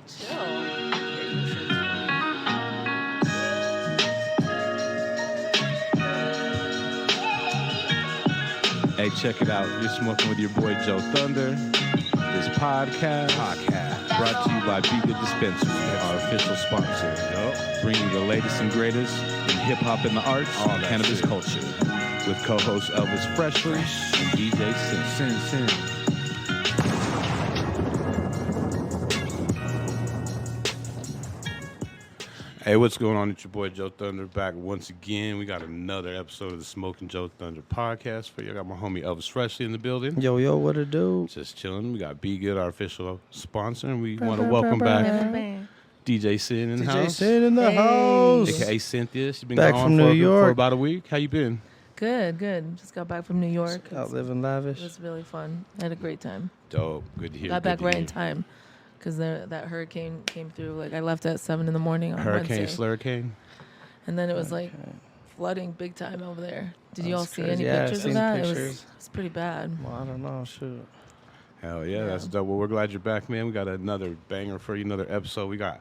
Hey, check it out. You're smoking with your boy JoeThunder. This podcast brought to you by bgood Dispensary, our official sponsor. Bringing you the latest and greatest in hip-hop and the arts and cannabis culture. With co-host Elvis Freshleee and DJ Cyn. Hey, what's going on? It's your boy JoeThunder back once again. We got another episode of the Smoking JoeThunder podcast for you. I got my homie Elvis Freshleee in the building. Yo, what it do? Just chilling. We got bgood, our official sponsor, and we want to welcome back DJ Cyn in the house. DJ Cyn in the house. AKA Cynthia. She's been back gone from New York for about a week. How you been? Good. Just got back from New York. Out living lavish. It was really fun. I had a great time. Dope. Good to hear. Got back right in time because that hurricane came through. Like I left at 7 a.m. on Wednesday. Slurricane. And then it was like flooding big time over there. Did you all see any Yeah, pictures of that? It was pretty bad. Well, I don't know. Shoot. Hell yeah, that's dope. Well, we're glad you're back, man. We got another banger for you, another episode. We got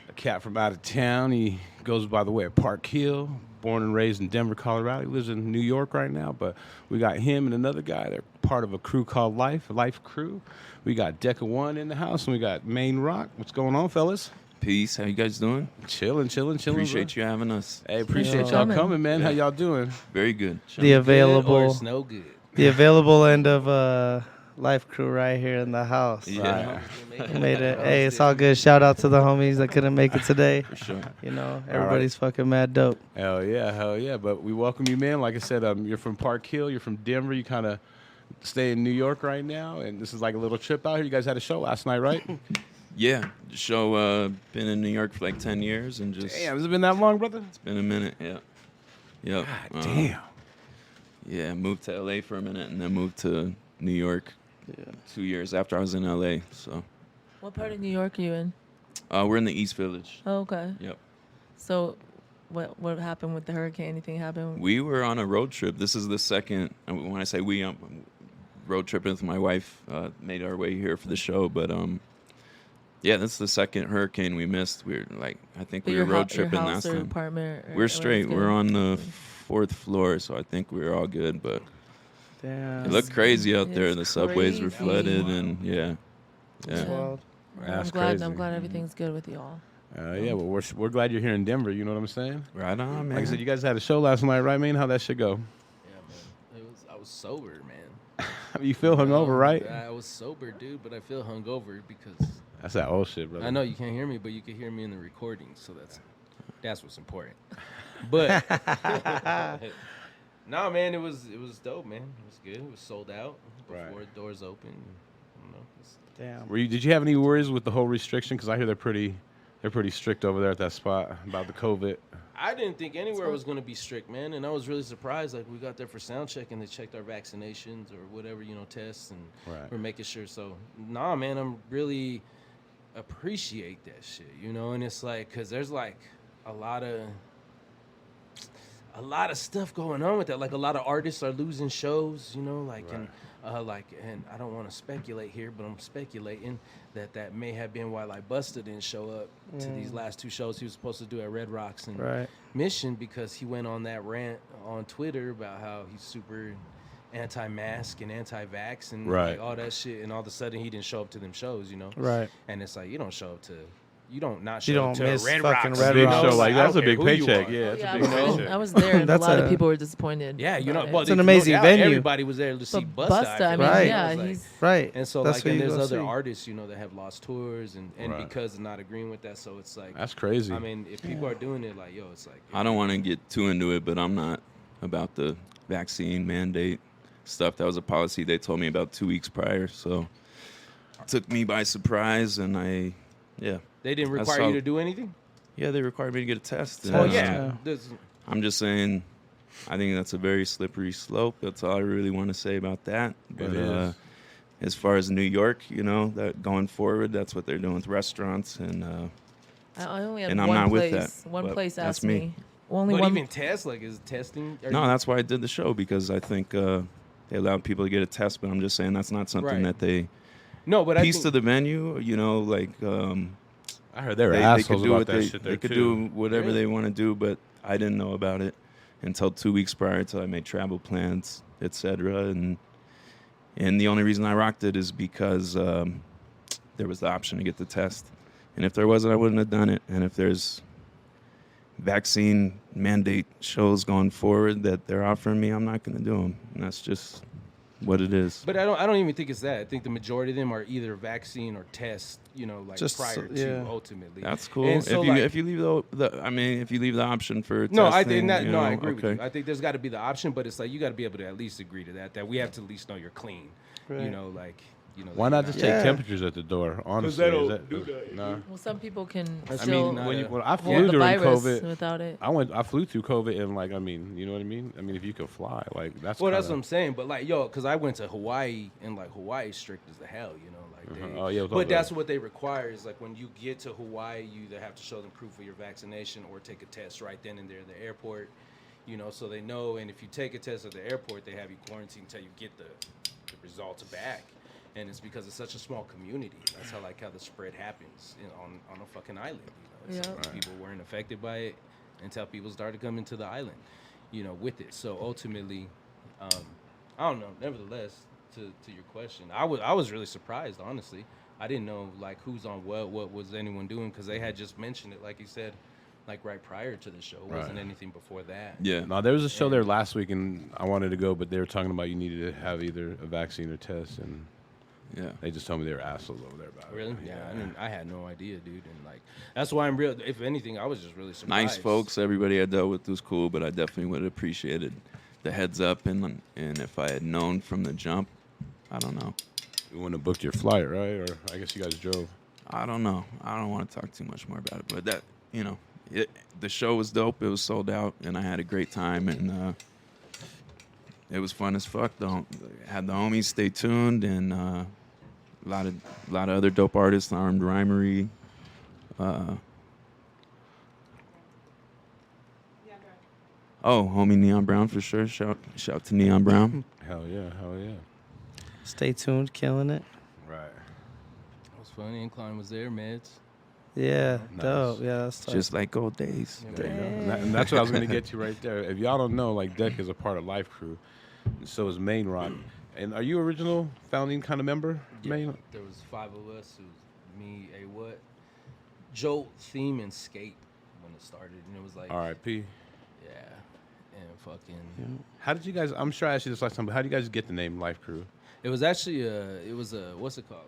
a cat from out of town. He goes by the way of Park Hill, born and raised in Denver, Colorado. He lives in New York right now, but we got him and another guy. They're part of a crew called Life Krew. We got Deca One in the house, and we got Main Rock. What's going on, fellas? Peace. How you guys doing? Chilling. Appreciate you having us. Hey, appreciate y'all coming, man. Yeah. How y'all doing? Very good. The available, no good. the available end of Life Krew right here in the house. Yeah. We made it. Hey, it's all good. Shout out to the homies that couldn't make it today. For sure. You know, everybody's fucking mad dope. Hell yeah. But we welcome you, man. Like I said, you're from Park Hill. You're from Denver. You kind of stay in New York right now, and this is like a little trip out here. You guys had a show last night, right? Yeah. The show, been in New York for like 10 years and just... Damn, has it been that long, brother? It's been a minute, yeah. Yep. God damn. Yeah, moved to L.A. for a minute and then moved to New York 2 years after I was in L.A., so... What part of New York are you in? We're in the East Village. Oh, okay. Yep. So what happened with the hurricane? Anything happened? We were on a road trip. This is the second... When I say we, road tripping with my wife, made our way here for the show, but... Yeah, that's the second hurricane we missed. We were like, I think we were road tripping last time. Apartment We're straight. We're on the 4th floor, so I think we were all good. But Damn. it looked crazy out there. The subways were crazy. flooded, and It's yeah. wild. That's I'm crazy. glad everything's good with y'all. Yeah, well, we're glad you're here in Denver. You know what I'm saying? Right on, man. Like I said, you guys had a show last night, right, man? How'd that shit go? Yeah, man. I was sober, man. You feel hungover, right? I was sober, dude, but I feel hungover because That's that old shit, brother. I know you can't hear me, but you can hear me in the recording, so that's what's important. But no, man, it was dope, man. It was good. It was sold out before the doors opened. You know, Damn. Did you have any worries with the whole restriction? Because I hear they're pretty strict over there at that spot about the COVID. I didn't think anywhere was going to be strict, man, and I was really surprised. Like, we got there for sound check, and they checked our vaccinations or whatever, tests, and we're making sure. So, nah, man, I'm really appreciate that shit, and it's like, because there's, like, a lot of stuff going on with that. Like, a lot of artists are losing shows, and I don't want to speculate here, but I'm speculating that may have been why like Busta didn't show up to these last 2 shows he was supposed to do at Red Rocks and Mission, because he went on that rant on Twitter about how he's super anti-mask and anti-vax and like all that shit, and all of a sudden he didn't show up to them shows, Right. And it's like, you don't show up to... You don't You show don't up to miss Red fucking Rocks. Red Big Rocks. show, like that's a I don't big care who you paycheck. are. Yeah, that's a I big paycheck. I was there, and a That's lot a- of people were disappointed. Yeah, about well, it. It's an amazing venue. Everybody was there to see But Busta. Busta, I mean, Right. yeah, Like- he's Right. And so, That's like, what and you there's gonna other see. artists, that have lost tours, and Right. because they're not agreeing with that, so it's like, That's crazy. I mean, if people are doing it, like, it's like, I don't want to get too into it, but I'm not about the vaccine mandate stuff. That was a policy they told me about 2 weeks prior, so it took me by surprise, and they didn't I require saw- you to do anything. Yeah, they required me to get a test. Oh and, yeah, I'm just saying, I think that's a very slippery slope. That's all I really want to say about that. But It is. as far as New York, that going forward, that's what they're doing with restaurants. And I only had And I'm one not with place. that, One but place that's asked me. me. Only but one. even test, like, is testing? no, that's why I did the show, because I think they allowed people to get a test. But I'm just saying that's not something Right. that they no, but I piece think, to the venue. I heard they were they assholes could do about what that they shit there they could too. do whatever Really? they want to do, but I didn't know about it until 2 weeks prior till I made travel plans, etc. And the only reason I rocked it is because there was the option to get the test, and if there wasn't, I wouldn't have done it. And if there's vaccine mandate shows going forward that they're offering me, I'm not going to do them. And that's just what it is. But I don't even think it's that. I think the majority of them are either vaccine or test, you know, like Just prior yeah. to ultimately. That's cool. And so, if you leave if you leave the option for no, I testing, think that, you no, know, I agree with okay. you. I think there's got to be the option, but it's like you got to be able to at least agree to that we have to at least know you're clean. You Right. know, like, you know. Why that not you're just Yeah. take temperatures at the door? Honestly, they don't do that. no. Well, some people can That's I still mean, not when I hold flew the during virus COVID, without it. I flew through COVID, and like, I mean, you know what I mean? I mean, if you could fly, like, that's Well, that's kinda- what I'm saying. But like, yo, because I went to Hawaii, and like Hawaii's strict as the hell, you know. Like, they, Oh, yeah, with all but the- that's what they require is like when you get to Hawaii, you either have to show them proof of your vaccination or take a test right then and there at the airport, you know, so they know. And if you take a test at the airport, they have you quarantined until you get the results back. And it's because it's such a small community. That's how the spread happens on a fucking island. You know, it's Yeah. like people weren't affected by it until people started coming to the island, you know, with it. So ultimately, I don't know. Nevertheless, to your question, I was really surprised, honestly. I didn't know like who's on what was anyone doing, because they had just mentioned it, like you said, like right prior to the show. It wasn't Right. anything before that. Yeah. No, there was a show there last week, and I wanted to go, but they were talking about you needed to have either a vaccine or test, and Yeah. they just told me they were assholes over there about Really? it. Yeah, I had no idea, dude. And like, that's why I'm real. If anything, I was just really surprised. Nice folks. Everybody I dealt with was cool, but I definitely would have appreciated the heads up, and if I had known from the jump, I don't know. You wouldn't have booked your flight, right? Or I guess you guys drove. I don't know. I don't want to talk too much more about it, but that, you know, the show was dope. It was sold out, and I had a great time, and it was fun as fuck. Had the homies stay tuned, and a lot of other dope artists, Armed Rhymery. Homie Neon Brown for sure. Shout to Neon Brown. Hell yeah, hell yeah. Stay tuned, killing it. Right. It was funny. Incline was there, meds. Yeah, Nice. dope. Yeah, that's tough. Just like old days. There you go. And that's what I was going to get to right there. If y'all don't know, like, Deca is a part of Life Krew, and so is Main Rock. And are you original founding kind of member, Main? There was 5 of us. It was me, Joe, Theme, and Skate when it started, and it was like, R.I.P. yeah, and fucking. How did you guys, I'm sure I asked you this last time, but how did you guys get the name Life Krew? It was actually what's it called?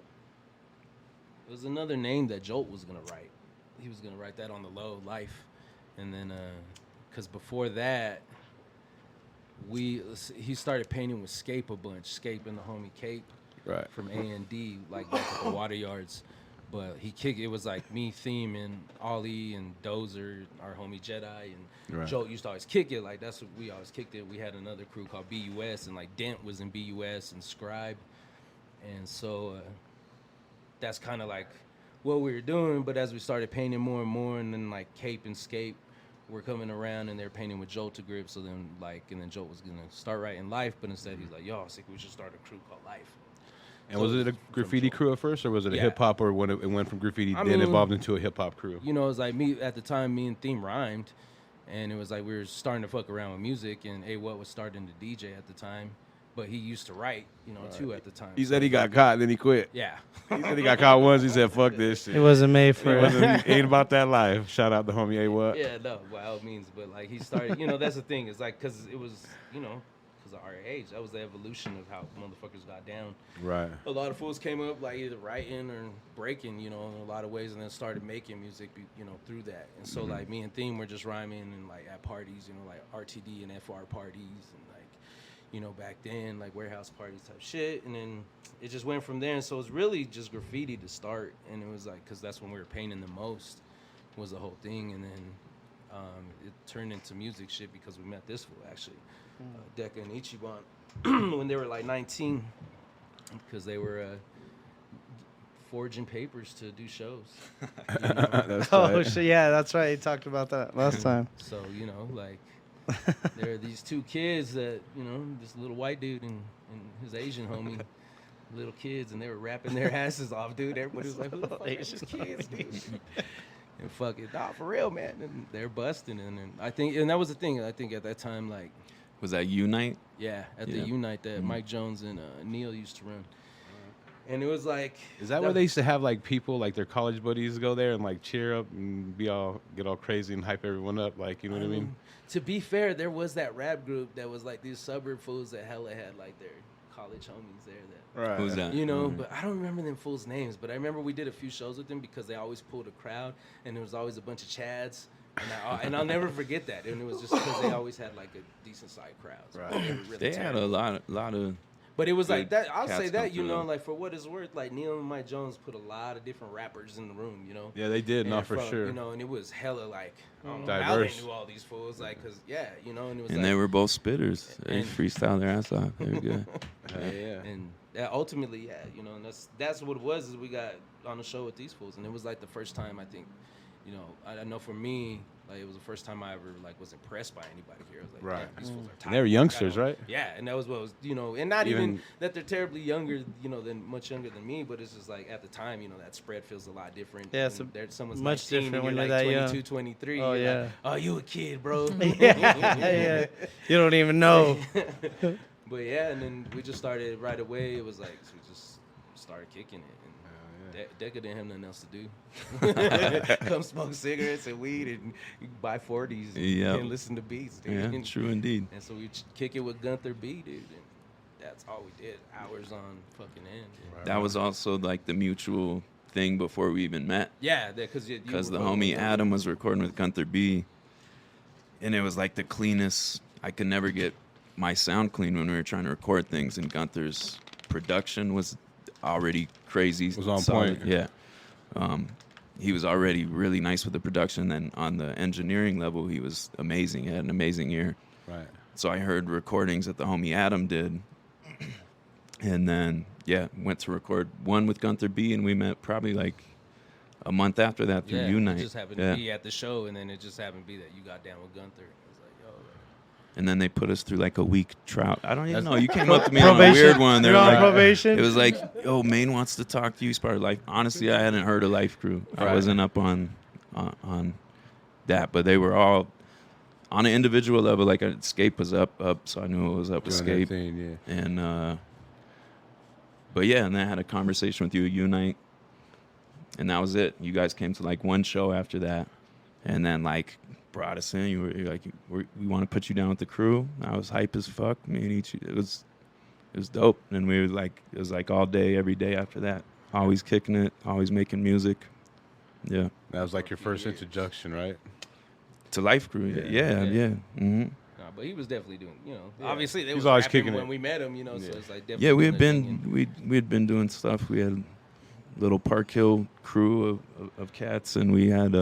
It was another name that Jolt was gonna write. He was gonna write that on the low, Life, and then because before that, he started painting with Scape a bunch, Scape and the homie Cape Right. from A&D, like back at the Water Yards. But it was like me, Theme, and Ollie, and Dozer, our homie Jedi, and Right. Jolt used to always kick it. Like, that's what we always kicked it. We had another crew called BUS, and like Dent was in BUS and Scribe. And so that's kind of like what we were doing. But as we started painting more and more, and then like Cape and Scape were coming around, and they're painting with Jolt to grip. So then and then Jolt was going to start writing Life, but instead he's like, yo, I think we should start a crew called Life. And So was it a from graffiti Jolt. crew at first, or was it a Yeah. hip hop, or when it went from graffiti, I then mean, evolved into a hip hop crew? You know, it was like me at the time, me and Theme rhymed, and it was like we were starting to fuck around with music, and A-What was starting to DJ at the time, but he used to write, you know, too at the time. He said he got caught, and then he quit. Yeah. He said he got caught once. He said, "Fuck this shit." It wasn't made It for wasn't, ain't about that life. Shout out the homie A what? Yeah, no, by all means, but like he started, you know, that's the thing. It's like, because it was, you know, because of our age, that was the evolution of how motherfuckers got down. Right. A lot of fools came up like either writing or breaking, you know, in a lot of ways, and then started making music, you know, through that. And so like me and Theme were just rhyming and like at parties, you know, like RTD and FR parties, and like, you know, back then like warehouse parties type shit. And then it just went from there. And so it was really just graffiti to start, and it was like, because that's when we were painting the most was the whole thing. And then it turned into music shit because we met this fool actually, Deca and Ichiban, when they were like 19. Because they were forging papers to do shows. You know? That's Oh right. shit! Yeah, that's right. He talked about that last time. So, you know, like, there are these 2 kids that, you know, this little white dude and his Asian homie, little kids, and they were rapping their asses off, dude. Everybody was like, "Who the fuck are these kids, dude?" And fuck it, nah, for real, man. And they're busting, and I think, and that was the thing. I think at that time, like, Was that Unite? yeah, at the Yeah. Unite that Mike Jones and Neil used to run, and it was like, Is that where they used to have like people like their college buddies go there and like cheer up and get all crazy and hype everyone up? Like, you know what I mean? To be fair, there was that rap group that was like these suburb fools that hella had like their college homies there that. Right. Who's that? You know, but I don't remember them fools' names. But I remember we did a few shows with them because they always pulled a crowd, and there was always a bunch of Chads, and I'll never forget that. And it was just because they always had like a decent sized crowd. So Right. they were really They had talented. a lot of. But it was like good that. I'll cats say come that, you through know, them. like for what it's worth, like Neil and Mike Jones put a lot of different rappers in the room, you know. Yeah, they did. No, And for from, sure. You know, and it was hella like, I don't know how Diverse. they knew all these fools, like, cause yeah, you know, and it was And like, they were both spitters. They And- freestyle their ass off. They were good. Yeah. And ultimately, yeah, you know, and that's what it was. Is we got on the show with these fools, and it was like the first time I think, you know, I know for me, like it was the first time I ever like was impressed by anybody here. I was like, Right. damn, these fools are tight. And they were youngsters, right? Yeah, and that was what was, you know, and not even Even- that they're terribly younger, you know, than much younger than me, but it's just like at the time, you know, that spread feels a lot different. Yeah, And so someone's much 19 different when and you're like that young. 22, 23. Oh, you're yeah. like, oh, you a kid, bro. Yeah. You don't even know. But yeah, and then we just started right away. It was like we just started kicking it. And Deca didn't have nothing else to do. Come smoke cigarettes and weed and buy 40s Yep. and listen to beats, dude. Yeah, And, true indeed. and so we kick it with Gunther B, dude. And that's all we did. Hours on fucking end. Right. That was also like the mutual thing before we even met. Yeah, because Because the homie Adam was recording with Gunther B. And it was like the cleanest. I could never get my sound clean when we were trying to record things. And Gunther's production was already crazy. Was on solid. point. Yeah. He was already really nice with the production. And on the engineering level, he was amazing. He had an amazing ear. Right. So I heard recordings that the homie Adam did. And then, yeah, went to record one with Gunther B. And we met probably like a month after that through yeah, Unite. it just happened Yeah. to be at the show, and then it just happened to be that you got down with Gunther. It was like, yo. And then they put us through like a week trial. I don't even That's- know. You came up to me on a Probation. weird one. They You're were on like, probation. it was like, "Oh, Maine wants to talk to you." He's part of Life. Honestly, I hadn't heard of Life Krew. I Right. wasn't up on that, but they were all on an individual level. Like Escape was up, so I knew it was up. Doing that Escape, thing, yeah. and but yeah, and then I had a conversation with you at Unite, and that was it. You guys came to like one show after that, and then like brought us in. You're like, we want to put you down with the crew. I was hype as fuck. Me and Ichi, it was dope. And we were like, it was like all day, every day after that. Always kicking it, always making music. Yeah. That was like your first introduction, right? To Life Krew. Yeah. Mm-hmm. Nah, but he was definitely doing, you know, Yeah. obviously they He was was always rapping kicking when it. we met him, you know, so Yeah. it's like definitely Yeah, we had doing their thing. been we had been doing stuff. We had a little Park Hill crew of cats, and we had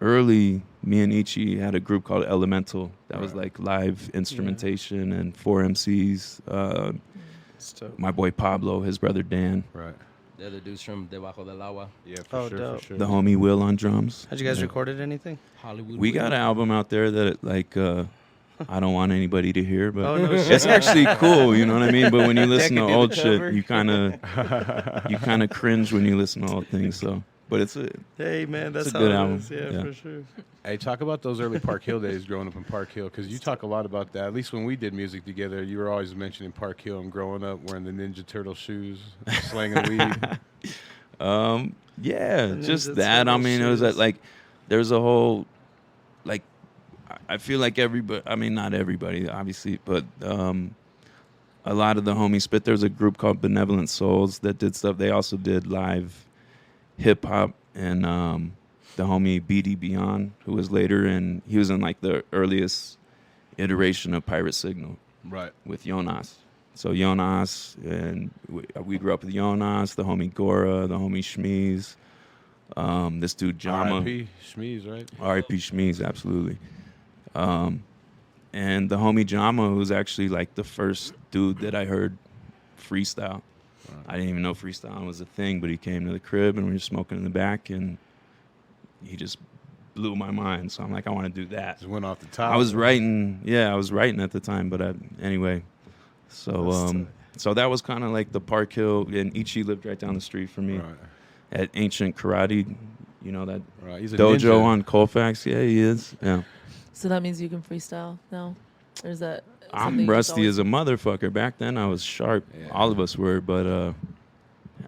early. Me and Ichi had a group called Elemental that was Right. like live instrumentation and 4 MCs. My boy Pablo, his brother Dan, Right. The other dudes from Debajo del Agua, Yeah, for Oh, sure, dope. for sure. the homie Will on drums. Had you guys Yeah. recorded anything? Hollywood. We got an album out there that like I don't want anybody to hear, but Oh, no shit. it's actually cool. You know what I mean? But when you listen to Deca did old the shit, cover. you kind of cringe when you listen to old things. So, but it's a Hey, man, that's It's a how good it album. is. Yeah, Yeah. for sure. Hey, talk about those early Park Hill days growing up in Park Hill, because you talk a lot about that. At least when we did music together, you were always mentioning Park Hill and growing up wearing the Ninja Turtle shoes, slanging weed. yeah, The just Ninja that. I Turtle mean, it was that shoes. like there's a whole like I feel like everybody. I mean, not everybody, obviously, but a lot of the homies spit. There's a group called Benevolent Souls that did stuff. They also did live hip hop, and the homie BD Beyond, who was later in, he was in like the earliest iteration of Pirate Signal Right. with Jonas. So Jonas, and we grew up with Jonas, the homie Gora, the homie Shmeez, this dude Jama. R.I.P. Shmeez, right? R.I.P. Shmeez, absolutely. And the homie Jama, who's actually like the first dude that I heard freestyle. I didn't even know freestyling was a thing, but he came to the crib and we were smoking in the back, and he just blew my mind. So I'm like, I want to do that. Just went off the top. I was writing at the time, but anyway. So So that was kind of like the Park Hill, and Ichi lived right down the street from me Right. at Ancient Karate. You know that Right. He's a dojo ninja. on Colfax? Yeah, he is. Yeah. So that means you can freestyle now, or is that? something I'm you just rusty always- as a motherfucker. Back then, I was sharp. Yeah. All of us were, but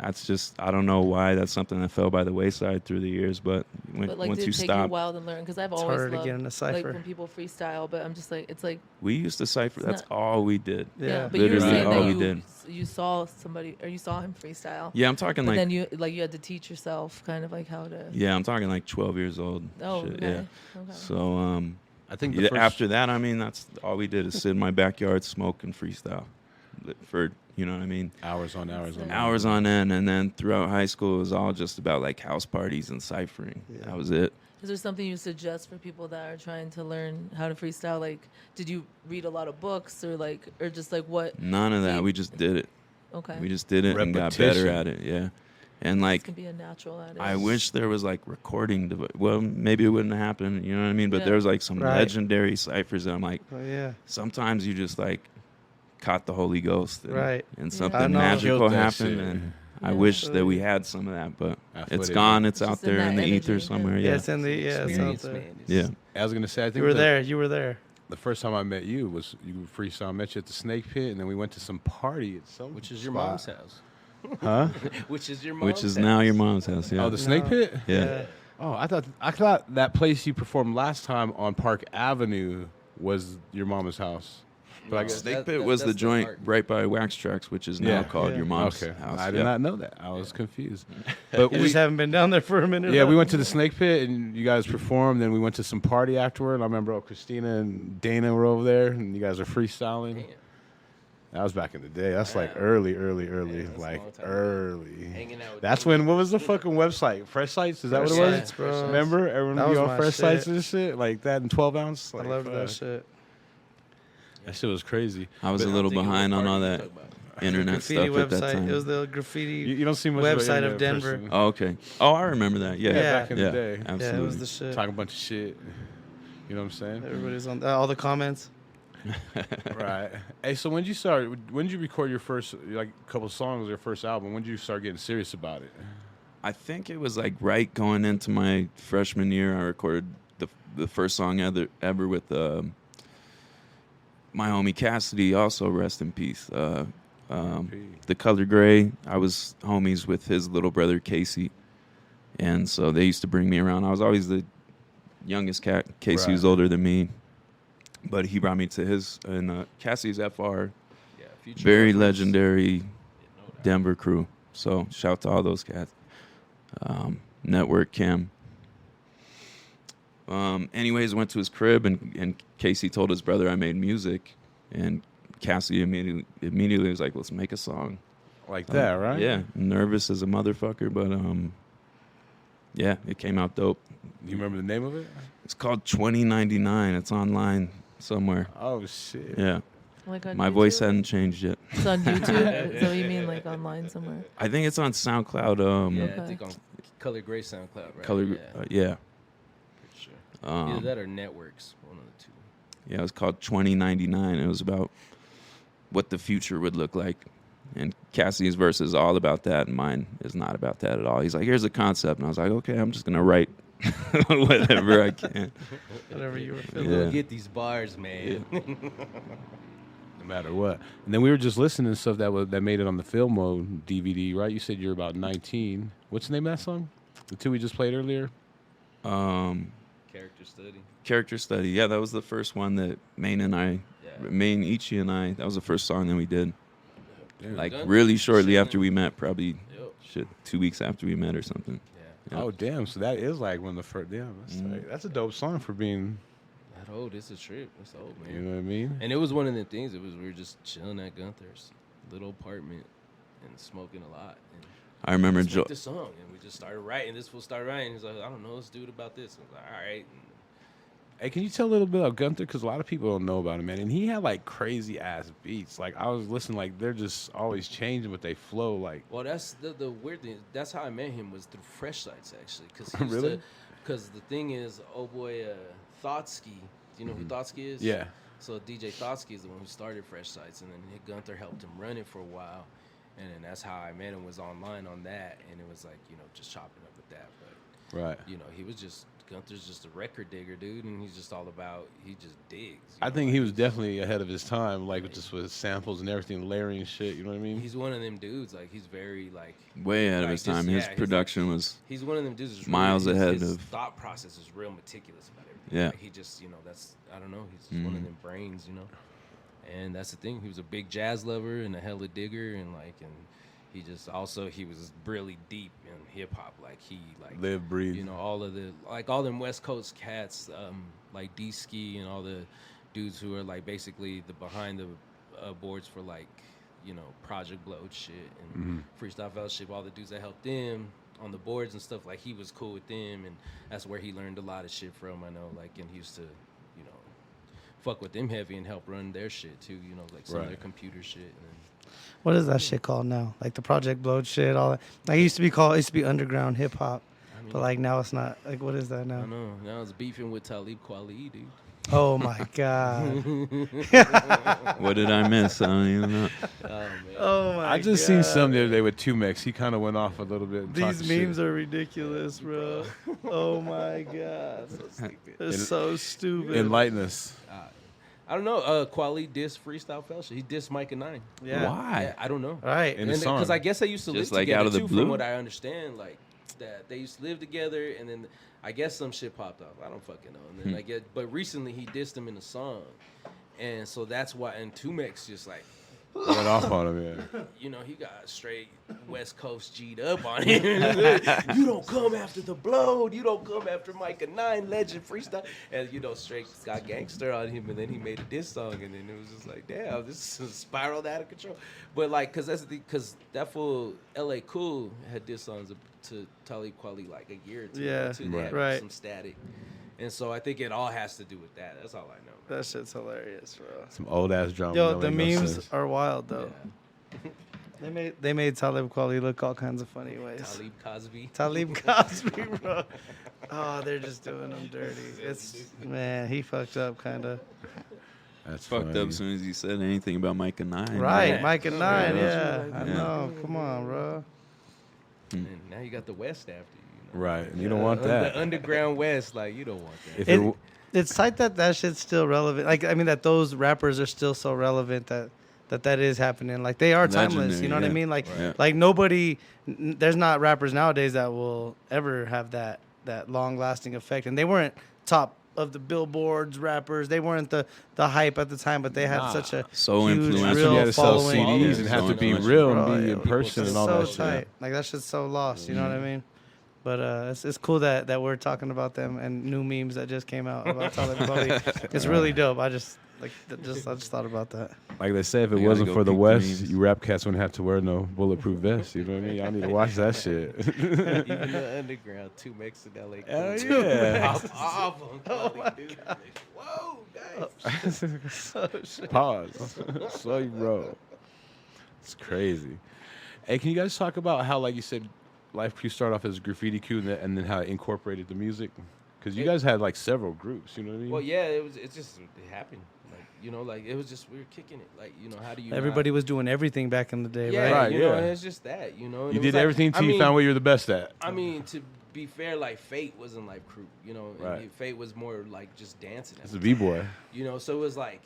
that's just, I don't know why. That's something that fell by the wayside through the years. But, But like, once did you it take you a stop, while to learn? Because I've It's always harder to loved get in a like cipher. when people freestyle, but I'm just like, it's like we used to cipher. It's That's not- all we did. Yeah. But you were Literally saying all we that did. you saw somebody or you saw him freestyle. Yeah, I'm talking But like, then you had to teach yourself kind of like how to. yeah, I'm talking like 12 years old. Oh, Shit, okay. yeah. Okay. So, I think yeah, after that, I mean, that's all we did is sit in my backyard, smoke, and freestyle. For, you know what I mean? hours on hours on Hours on end. And then throughout high school, it was all just about like house parties and ciphering. Yeah. That was it. Is there something you suggest for people that are trying to learn how to freestyle? Like, did you read a lot of books or just like what? None of that. See- We just did it. Okay. We just did it and got Repetition. better at it. Yeah. And This like, can be a natural at it. I wish there was like recording. Well, maybe it wouldn't happen. You know what I mean? But Yeah. there was like some Right. legendary ciphers that I'm like, Oh yeah. sometimes you just like caught the Holy Ghost. And, Right. And Yeah. I something know. magical Killed that happened. shit. And I Yeah. wish that we had some of that, but That it's footage. gone. It's It's out just in there that in the ether energy, somewhere. yeah. Yeah, Yeah. it's in the it's out Experience, there. man. Yeah. I was gonna say, I think You were there. You were there. The first time I met you was you freestyle. I met you at the Snake Pit, and then we went to some party at some. Which is your spot. mom's house. Huh? Which is your mom's Which is house. now your mom's house. Yeah. Oh, the Snake No. Pit. yeah. Oh, I thought that place you performed last time on Park Avenue was your mama's house. But I guess Snake That- Pit that- was the that's the joint art. right by Wax Tracks, which is now Yeah. called Yeah. your mom's okay. house. I did Yeah. not know that. I was confused. But You just haven't been down there for a minute. yeah, huh? we went to the Snake Pit and you guys performed. Then we went to some party afterward. And I remember Christina and Dana were over there, and you guys are freestyling. Damn. That was back in the day. That's like Yeah. early, Yeah, that's a like long time ago. early. Hanging out with That's people. when. What was the fucking website? Fresh Sites? Is that what it Fresh was? Sites, bro. Remember everyone That would be was on my Fresh Sites shit. and shit like that in 12 ounce. I Like, loved that fuck. shit. That shit was crazy. I was a But- little I'm thinking behind what on all party you that talking about. internet Graffiti stuff at that website. time. It was the graffiti. You don't see much of an Website of internet Denver. person. Oh, okay. Oh, I remember that. Yeah. Yeah. Back in Yeah, the day. Yeah, absolutely. it was the shit. Talking a bunch of shit. You know what I'm saying? Everybody's on all the comments. Right. Hey, so when did you start? When did you record your first, like, couple songs or your first album? When did you start getting serious about it? I think it was like right going into my freshman year. I recorded the first song ever with my homie Cassidy. Also, rest in peace. The Color Gray. I was homies with his little brother Casey, and so they used to bring me around. I was always the youngest cat. Casey was Right. older than me, but he brought me to his and Cassie's FR. Yeah, future Very reference. legendary Yeah, no doubt. Denver crew. So shout to all those cats. Network Cam. Anyways, went to his crib and Casey told his brother I made music, and Cassie immediately was like, "Let's make a song." Like that, right? Yeah, nervous as a motherfucker, but yeah, it came out dope. You remember the name of it? It's called 2099. It's online somewhere. Oh, shit. Yeah, Like on my YouTube? voice hadn't changed yet. It's on YouTube. Is that what you mean, like online somewhere? I think it's on SoundCloud. Yeah, Okay. I think on Color Gray SoundCloud, right? Color, Yeah, yeah. for sure. Either Um, that or Networks, one of the two. Yeah, it was called 2099. It was about what the future would look like. And Cassie's verse is all about that, and mine is not about that at all. He's like, here's a concept. And I was like, okay, I'm just going to write whatever I can. Whatever you were You feeling. Yeah. gonna get these bars, man. No matter what. And then we were just listening to stuff that made it on the Film Mode DVD, right? You said you're about 19. What's the name of that song? The two we just played earlier? Character study. Character study. Yeah, that was the first one that Maine, Ichi and I, that was the first song that we did. Damn. Like Done? really shortly Shit. after we met, probably Yep. 2 weeks after we met or something. Yeah. Yeah. Oh, damn. So that is like when the first, damn. That's a dope song for being, That old. It's a trip. It's old, man. you know what I mean? And it was one of the things. We were just chilling at Gunther's little apartment and smoking a lot. And I remember let's Joe. make the song, and we just started writing. This fool started writing. He's like, I don't know, let's do it about this. I was like, all right. And Hey, can you tell a little bit about Gunther? Because a lot of people don't know about him, man. And he had like crazy ass beats. Like I was listening, like they're just always changing, but they flow like. well, that's the weird thing. That's how I met him, was through Fresh Sites, actually. Really? Because the thing is, oh boy, Thoughtsky. Do you know who Thotsky is? Yeah. So DJ Thotsky is the one who started Fresh Sights, and then Gunther helped him run it for a while, and then that's how I met him, was online on that, and it was like, you know, just chopping up with that. But Right. you know, Gunther's just a record digger, dude, and he's just all about, he just digs. I think he was definitely ahead of his time, like just with samples and everything, layering shit. You know what I mean? He's one of them dudes, like he's very like Way ahead of like, his time. just- His yeah, he's production was He's one of them dudes that's miles really, ahead his of- thought process is real meticulous about everything. Yeah. Like he just, you know, that's, I don't know, he's just one of them brains, you know. And that's the thing. He was a big jazz lover and a hella digger, and like, and he just also, he was really deep in hip hop. Like he like Live, breathe. you know, all of the, like all them West Coast cats, like D-Ski and all the dudes who are like basically the behind the boards for like, you know, Project Blowed shit and Freestyle Fellowship, all the dudes that helped them on the boards and stuff, like he was cool with them, and that's where he learned a lot of shit from, I know, like, and he used to, you know, fuck with them heavy and help run their shit too, you know, like some of their computer shit. And What is that shit called now? Like the Project Blowed shit, all that. Like it used to be underground hip hop, but like now it's not. Like what is that I now? don't know, now it's beefing with Talib Kweli, dude. Oh my god. what did I miss? I don't even know. Oh man. Oh my. I just seen some the other day with 2Mex. He kind of went off a little bit. And These talked memes shit. are ridiculous, bro. Oh my god. They're so stupid. Enlighten us. I don't know. Kweli dissed Freestyle Fellowship. He dissed Micah 9. Yeah. Why? Yeah, I don't know. Right. In the song. Because I guess they used to Just live like together out of the too, blue? from what I understand. Like that they used to live together, and then I guess some shit popped off. I don't fucking know. And then I guess, but recently he dissed him in a song, and so that's why. And 2Mex just like, Went off on him, yeah. you know, he got straight West Coast G'd up on him. You don't come after the Blowed. You don't come after Micah 9, legend freestyle. And, you know, straight got gangster on him. And then he made a diss song. And then it was just like, damn, this spiraled out of control. But, like, because that fool L.A. Cool had diss songs to Talib Kweli like a year or two. Yeah, ago, too. They had right. some static. And so I think it all has to do with that. That's all I know. That shit's hilarious, bro. Some old ass drama. Yo, don't the make no memes sense. are wild though. They made Talib Kweli look all kinds of funny ways. Talib Cosby. Talib Cosby, bro. Oh, they're just doing him dirty. It's man, he fucked up kind of. That's Fucked funny. up as soon as he said anything about Micah 9. Right, Yeah. Mike and Nine, Yeah. yeah. I know. Come on, bro. And now you got the West after you. You know? Right, and you don't want The that. underground West, like, you don't want that. If It, it's tight that shit's still relevant. Like, I mean, that those rappers are still so relevant that is happening. Like, they are timeless. You know what I Legendary, mean? Like, yeah. like nobody, there's not rappers nowadays that will ever have that long lasting effect. And they weren't top of the billboards rappers. They weren't the hype at the time, but they had such a So huge, influential. That's when real you had to sell following. CDs and have to be real and be in Bro, person it's and all so that shit. tight. Like that shit's so lost. You know what I mean? But it's cool that we're talking about them and new memes that just came out about Talib Kweli. It's really dope. I just thought about that. Like they say, if it We gotta wasn't go for the peek the West, memes. you rap cats wouldn't have to wear no bulletproof vests. You know what I mean? Y'all need to watch that shit. Even the underground, 2Mex in LA. Hell Cool. yeah. Off on Kweli, dude. Like, whoa, guys. Pause. Slow you roll. It's crazy. Hey, can you guys talk about how, like you said, Life Krew started off as a graffiti crew and then how it incorporated the music? Because you guys had like several groups, you know what I mean? Well, yeah, it happened. Like, you know, like, it was just, we were kicking it. Like, you know, how do you Everybody was doing everything back in the day, yeah, right? Right, you know, yeah. and it's just that, you know. and You it was did like- everything till I you mean, found what you were the best at. I mean, to be fair, like, Fate wasn't Life Krew, you know. and Right. Fate was more like just dancing. It's a B-boy. You know, so it was like,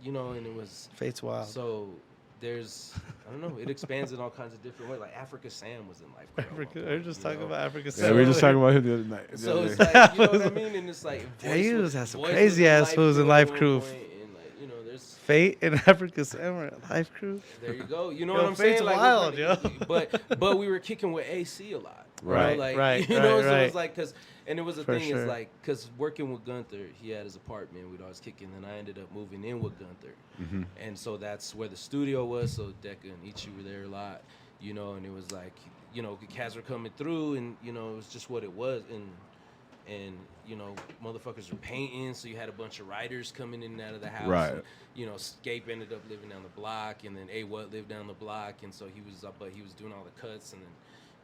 you know, and it was, Fate's wild. so there's, I don't know, it expands in all kinds of different ways. Like, Africa Sam was in Life Krew. at one Africa, point, we're just you talking know? about Africa. Yeah, we were just talking about him the other night. So it's like, you know what I mean? And it's like, Yeah, you Voice just had some Voice crazy was in ass fools in Life at one Krew. point, and like, you know, there's, Fate in Africa Summer Life Crew. there you go. You know Yo, what I'm Fate's saying? Like, wild, we're yo. but we were kicking with AC a lot. you know, Right, like, right, You know, right, so right. it's like, and it was the For thing sure. is like, because working with Gunther, he had his apartment. We'd always kick in, and I ended up moving in with Gunther. Mm-hmm. And so that's where the studio was. So Deca and Ichi were there a lot, you know, and it was like, you know, the cats were coming through, and, you know, it was just what it was. And you know, motherfuckers were painting, so you had a bunch of writers coming in and out of the house. Right. And, you know, Scape ended up living down the block, and then A What lived down the block, and so he was doing all the cuts, and then,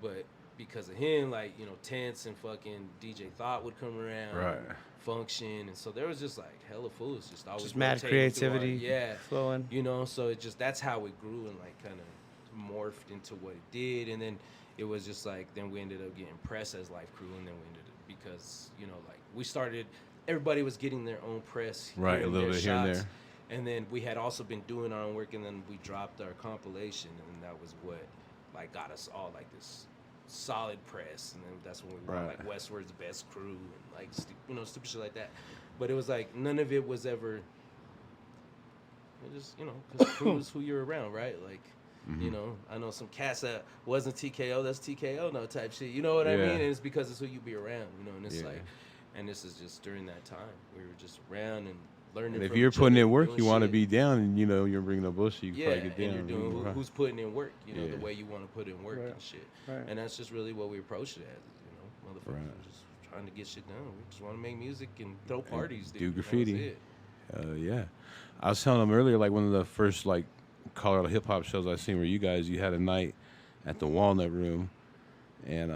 but because of him, like, you know, Tense and fucking DJ Thought would come around, Right. Function, and so there was just like hella fools, just always Just mad rotating through our- creativity flowing. you know. So it just that's how it grew and like kind of morphed into what it did, and then it was just like then we ended up getting press as Life Krew, and then we ended up because you know like we started, everybody was getting their own press, Right, here a little their bit here and shots. there. And then we had also been doing our own work, and then we dropped our compilation, and that was what like got us all like this solid press, and then that's when we were Right. like Westward's best crew and like you know stupid shit like that. But it was like none of it was ever. It just you know because crew is who you're around, right? Like. You know, I know some cats that wasn't TKO, that's TKO, no type shit. You know what I Yeah. mean? And it's because it's who you be around, you know. And it's Yeah. like, and this is just during that time we were just around and learning. And if from you're each putting other in and work, doing you want to shit. be down, and you know you're bringing up bullshit. You can Yeah, probably get and down. you're doing Right. who's putting in work, you know, Yeah. the way you want to put in work Right. and shit. Right. And that's just really what we approached it as, you know, motherfuckers Right. just trying to get shit done. We just want to make music and throw parties, do dude. graffiti. That was it. Yeah, I was telling them earlier, like one of the first like Colorado hip hop shows I seen where you had a night at the Walnut Room, and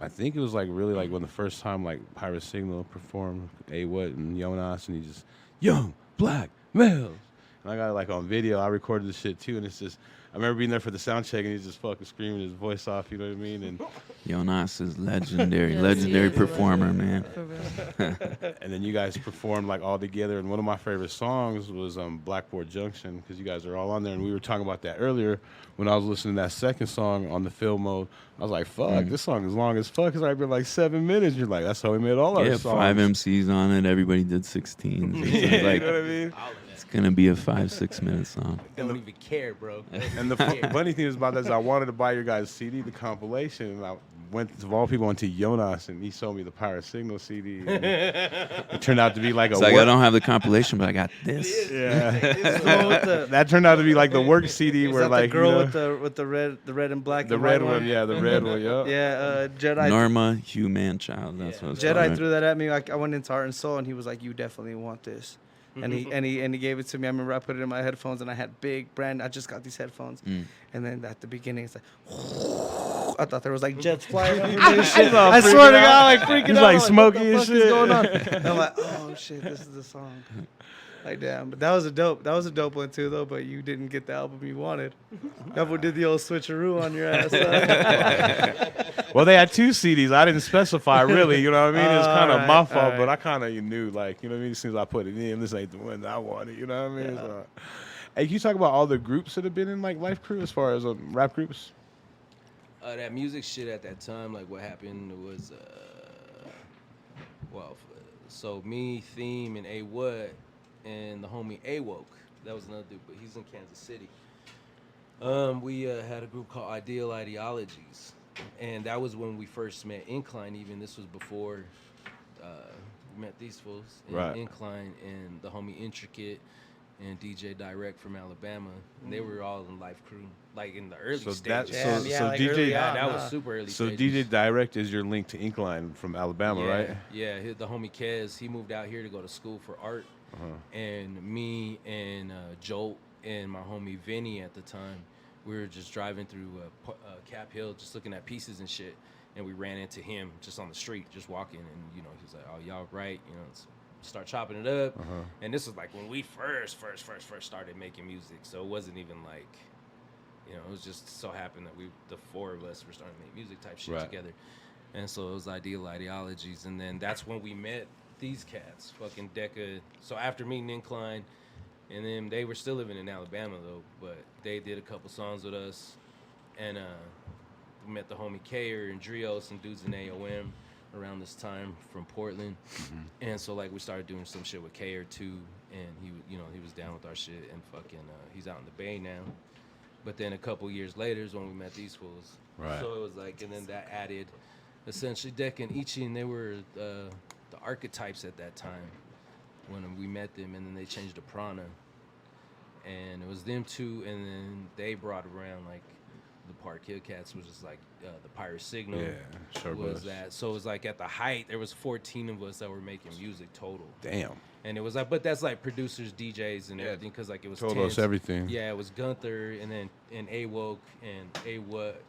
I think it was like really like when the first time like Pirate Signal performed A What and Jonas, and he just young black males, and I got it like on video. I recorded the shit too, and it's just I remember being there for the sound check, and he's just fucking screaming his voice off. You know what I mean? And Jonas is legendary, Yes, legendary he is a performer, legend, man. for real. and then you guys performed like all together, and one of my favorite songs was Blackboard Junction, because you guys are all on there, and we were talking about that earlier when I was listening to that second song on the film mode. I was like, fuck, this song is long as fuck. It's already been like 7 minutes. You're like, that's how we made all our Yeah, songs. 5 MCs on it. Everybody did 16. Yeah, like, you know what I mean? All of it's that. gonna be a 5-6 minute song. Don't even care, bro. And the funny thing is about that is I wanted to buy your guys' CD, the compilation, and I went, of all people, went to Jonas, and he sold me the Pirate Signal CD. And it turned out to be like It's a like I work. don't have the compilation, but I got this. Yeah. This one with the, That turned out to be like the work CD is where that like the girl you know, with the red and black. the and red white one, yeah, the red one, yeah. Yeah, Jedi. Norma, human child. That's Yeah. what it's Jedi called, right? threw that at me. Like I went into Art and Soul, and he was like, "You definitely want this," and he gave it to me. I remember I put it in my headphones, and I had big brand. I just got these headphones, and then at the beginning, it's like, I thought there was like jets flying over me and shit. all I freaking swear to out. God, like freaking He's out. like I'm smoky what and the fuck shit. is going on? And I'm like, oh shit, this is the song. Like damn, but that was a dope one too though. But you didn't get the album you wanted. Double did the old switcheroo on your ass. Well, they had 2 CDs. I didn't specify really, you know what I mean? It's kind of Alright, my fault, alright. but I kind of knew, like, you know what I mean? As soon as I put it in, this ain't the one I wanted, you know what I mean? So, hey, can you talk about all the groups that have been in, like, Life Krew as far as rap groups? That music shit at that time, like what happened was, so me, Theme, and A What, and the homie A Woke. That was another dude, but he's in Kansas City. We had a group called Ideal Ideologies, and that was when we first met Incline. Even this was before we met these fools. And Right. Incline and the homie Intricate and DJ Direct from Alabama, and they were all in Life Krew, like in the early So stages. that, so like DJ, early Yeah, on, that huh? was super early. so stages. DJ Direct is your link to Incline from Alabama, yeah, right? Yeah, the homie Kez, he moved out here to go to school for art, and me and Jolt and my homie Vinny at the time, we were just driving through Cap Hill, just looking at pieces and shit, and we ran into him just on the street, just walking, and you know, he was like, "Oh, y'all right?" You know, start chopping it up, and this was like when we first started making music, so it wasn't even like, you know, it was just so happened that the 4 of us were starting to make music type shit Right. together, and so it was Ideal Ideologies, and then that's when we met these cats, fucking Deca. So after meeting Incline, and then they were still living in Alabama though, but they did a couple songs with us, and we met the homie Kayer and Drios and dudes in AOM around this time from Portland, and so like we started doing some shit with Kayer too, and he was down with our shit, and fucking he's out in the Bay now. But then a couple years later is when we met these fools. Right. So it was like, and then that added essentially Deca and Ichi, and they were the archetypes at that time when we met them, and then they changed to Prana, and it was them two, and then they brought around like the Park Hill Cats, which is like the Pirate Signal. Yeah, sure was was. that. So it was like at the height, there was 14 of us that were making music total. Damn. And it was like, but that's like producers, DJs, and everything, because like it was Told us Tense. everything. Yeah, it was Gunther, and then A Woke and A What,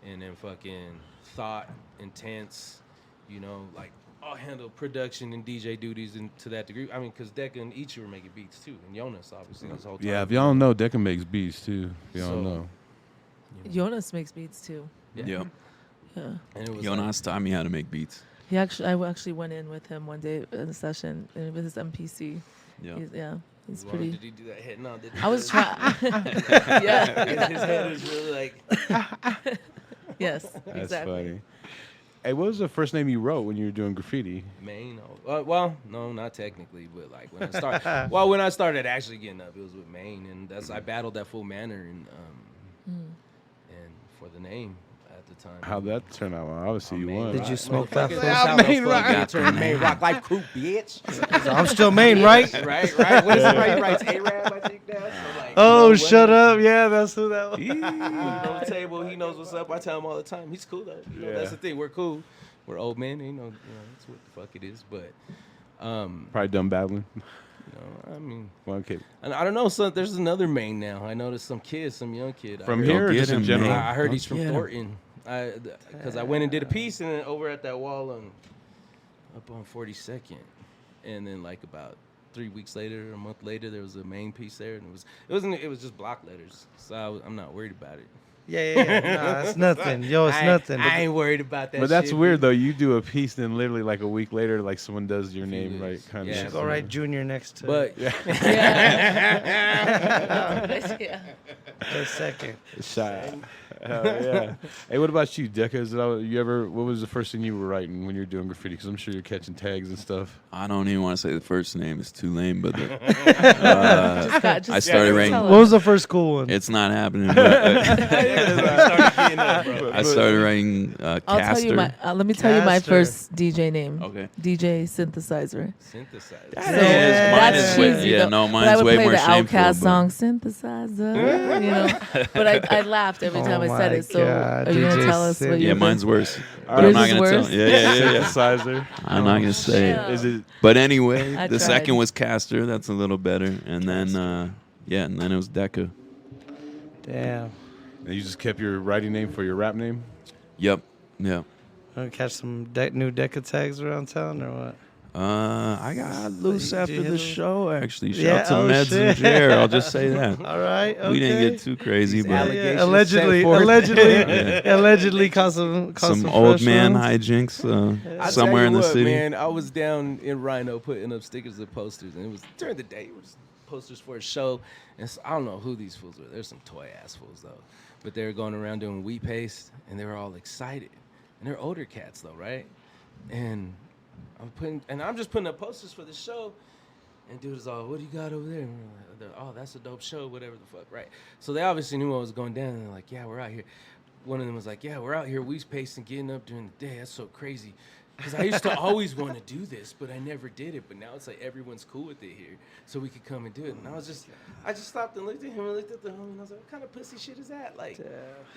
and then fucking Thought, Intense, you know, like I'll handle production and DJ duties and to that degree. I mean, because Deca and Ichi were making beats too, and Jonas obviously this whole time. Yeah, if y'all don't know, Deca makes beats too. If y'all don't So- know. Jonas makes beats too. Yep. Yeah. And it was Jonas taught me how to make beats. I actually went in with him one day in a session and with his MPC. Yeah. He's Well, pretty. Did he do that head nod? Did he I was do trying. that? Yeah. His head was really like. Yes. That's Exactly. funny. Hey, what was the first name you wrote when you were doing graffiti? Maine. Well, no, not technically, but like when I started. Well, when I started actually getting up, it was with Maine, and I battled that Full Manor, and for the name at the time. How'd that turn out? Well, obviously, you Maine won. Did you Rock. smoke Motherfuckers that don't first? sound no Maine fuck. Rock. You turned Maine Rock Life Krew, bitch. I'm still Maine, right? right. What is it? Right? He writes A-Rab, I think now. So like, Oh, you know, shut when up. Yeah, that's who that was. he's on the table, he knows what's up. I tell him all the time. He's cool though. You know, Yeah. that's the thing. We're cool. We're old men. You know, that's what the fuck it is. But, Probably done battling. I mean, Well, okay. and I don't know. So there's another Maine now. I noticed some young kid. From I here heard, or Get just in him, general? man. I heard he's from Get him. Thornton. Because I went and did a piece and then over at that wall up on 42nd, and then like about 3 weeks later, a month later, there was a main piece there, and it was just block letters. So I'm not worried about it. Yeah. Nah, it's nothing. Yo, it's nothing. I ain't worried about that. But that's shit, weird dude. though. You do a piece, then literally like a week later, like someone does your name years. right, kind Yeah. of. Go write Junior next to But Yeah. Yeah. the second. Shot. Hell yeah. Hey, what about you, Deca? What was the first thing you were writing when you were doing graffiti? Because I'm sure you're catching tags and stuff. I don't even want to say the first name. It's too lame, but Just started writing- tell What us. was the first cool one? it's not happening. But, I started writing I'll tell Caster. you let me tell you my Caster. first DJ name. Okay. DJ Synthesizer. synthesizer. So Mine that's is way- cheesy. yeah, though. no, But mine's I would way play more the shameful, Outkast but- song Synthesizer, you know. But I laughed every time I said my it. So God, are you gonna DJ tell us what Cyn. you? Yeah, mine's worse. But Yours I'm not is gonna worse? tell. Yeah. Synthesizer. I'm not gonna say Yeah. it. Is it? But anyway, I the tried. second was Caster. That's a little better. And then, and then it was Deca. Damn. And you just kept your writing name for your rap name? Yep. Yeah. Gonna catch some new Deca tags around town or what? I got loose Did after you the hit show, actually. Shout Yeah, out to oh, Meds and shit. Jer. I'll just say that. All right. Okay. We didn't get too crazy, but allegations Allegedly, set forth. allegedly caused some some old fresh man ones. hijinks I somewhere tell in you the what, city. Man, I was down in Rhino putting up stickers and posters, and it was during the day. It was posters for a show, and so, I don't know who these fools were. There's some toy ass fools though, but they were going around doing wheat paste, and they were all excited, and they're older cats though, right? And I'm just putting up posters for the show, and dude is all, "What do you got over there?" And we're like, "Oh, that's a dope show, whatever the fuck," right? So they obviously knew what was going down, and they're like, "Yeah, we're out here." One of them was like, "Yeah, we're out here wheat pasting, getting up during the day. That's so crazy." Because I used to always want to do this, but I never did it. But now it's like everyone's cool with it here, so we could come and do it. And I just stopped and looked at him and looked at the homie, and I was like, "What kind of pussy shit is that?" Like,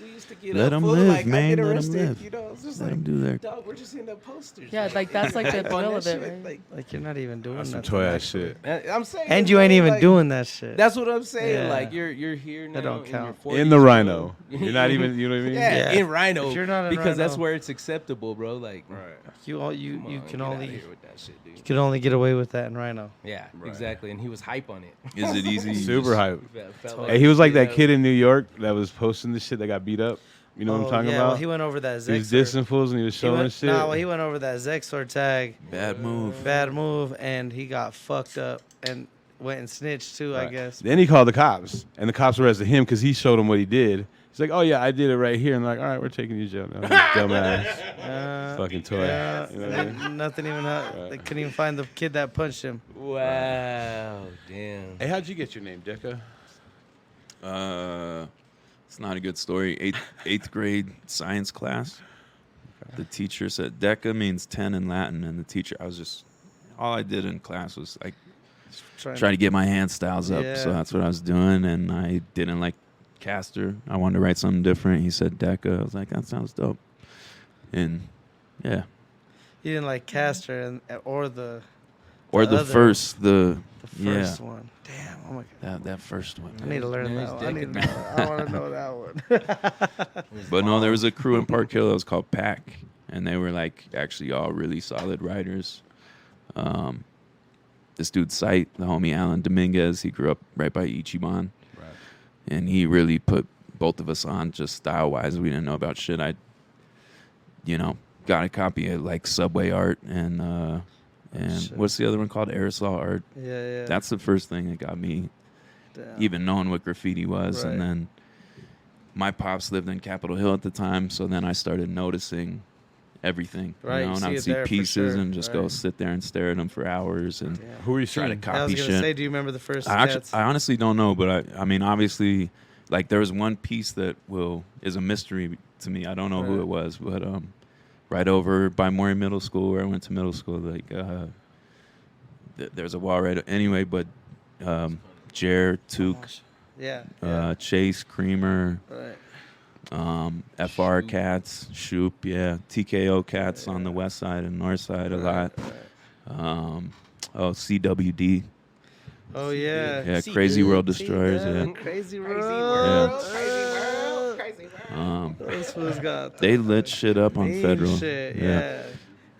we used to get Let up 'em full, live, like, man, I get let 'em arrested, live. you know. It's just Let like, 'em do their- dog, we're just hitting up posters. Yeah, like that's like the hype on thrill that of it, shit, right? Like you're not even doing That's some nothing, toy ass actually. shit. I'm saying, And you ain't man, even like, doing that shit. That's what I'm saying. Yeah. Like you're here now. That don't in your count. 40s, In the bro. Rhino. You're not even, you know what I mean? Yeah, Yeah. in Rhino. If you're not in because that's Rhino- where it's acceptable, bro. Like, Right. you come you on, can get outta only here with that shit, dude. you can only get away with that in Rhino. Yeah, Right. exactly. And he was hype on it. Is it easy? Super hype. Felt Hey, he was like that yeah. kid in New York that was posting this shit that got beat up. You know what I'm talking yeah, about? Well, he went over that He was Zexor. dissing fools and he was showing shit. Nah, well, he went over that Zexor tag. Bad move. Bad move, and he got fucked up and went and snitched too, I Right. guess. Then he called the cops, and the cops arrested him because he showed them what he did. He's like, "Oh yeah, I did it right here." And they're like, "All right, we're taking you to jail now." You dumbass, fucking toy. Yeah, You know what I mean? nothing even. They couldn't even find the kid that punched him. Wow, damn. Hey, how'd you get your name, Deca? It's not a good story. Eighth grade science class. The teacher said Deca means 10 in Latin, and the teacher, all I did in class was like try to get my hand styles up. So Yeah. that's what I was doing, and I didn't like Caster. I wanted to write something different. He said Deca. I was like, that sounds dope. And yeah, You didn't like Castor or Or the other- first, The first one. Damn. Oh my god. that first one. I need to learn There's that one. I Deca need to and know. I want to know that one. But no, there was a crew in Park Hill that was called Pack, and they were like actually all really solid writers. This dude Sight, the homie Alan Dominguez, he grew up right by Ichiban, Right. and he really put both of us on just style wise. We didn't know about shit. I, got a copy of like Subway Art and shit. what's the other one called? Aerosol Art. Yeah. That's the first thing that got me Damn. even knowing what graffiti was. Right. And then my pops lived in Capitol Hill at the time, so then I started noticing everything. Right, you and see I'd it see there for pieces sure, and just go right. sit there and stare at them for hours and Damn. Who were you try to seeing? I copy was gonna shit. say, do you remember the first I cats? honestly don't know, but I mean, obviously, like there was one piece that is a mystery to me. I don't know who Right. it was, but right over by Maury Middle School where I went to middle school, like there's a wall right. Anyway, but Jer, Took, Yeah. Chase, Creamer, Right. FR cats, Shoop, yeah, TKO cats on the west side and north side a lot. Right. CWD. Oh yeah. Yeah, See Crazy Dub, World see Destroyers. Dub. Yeah. Crazy Crazy world. world, crazy world, crazy world. Those fools got They lit shit up on mean Federal. shit. Yeah.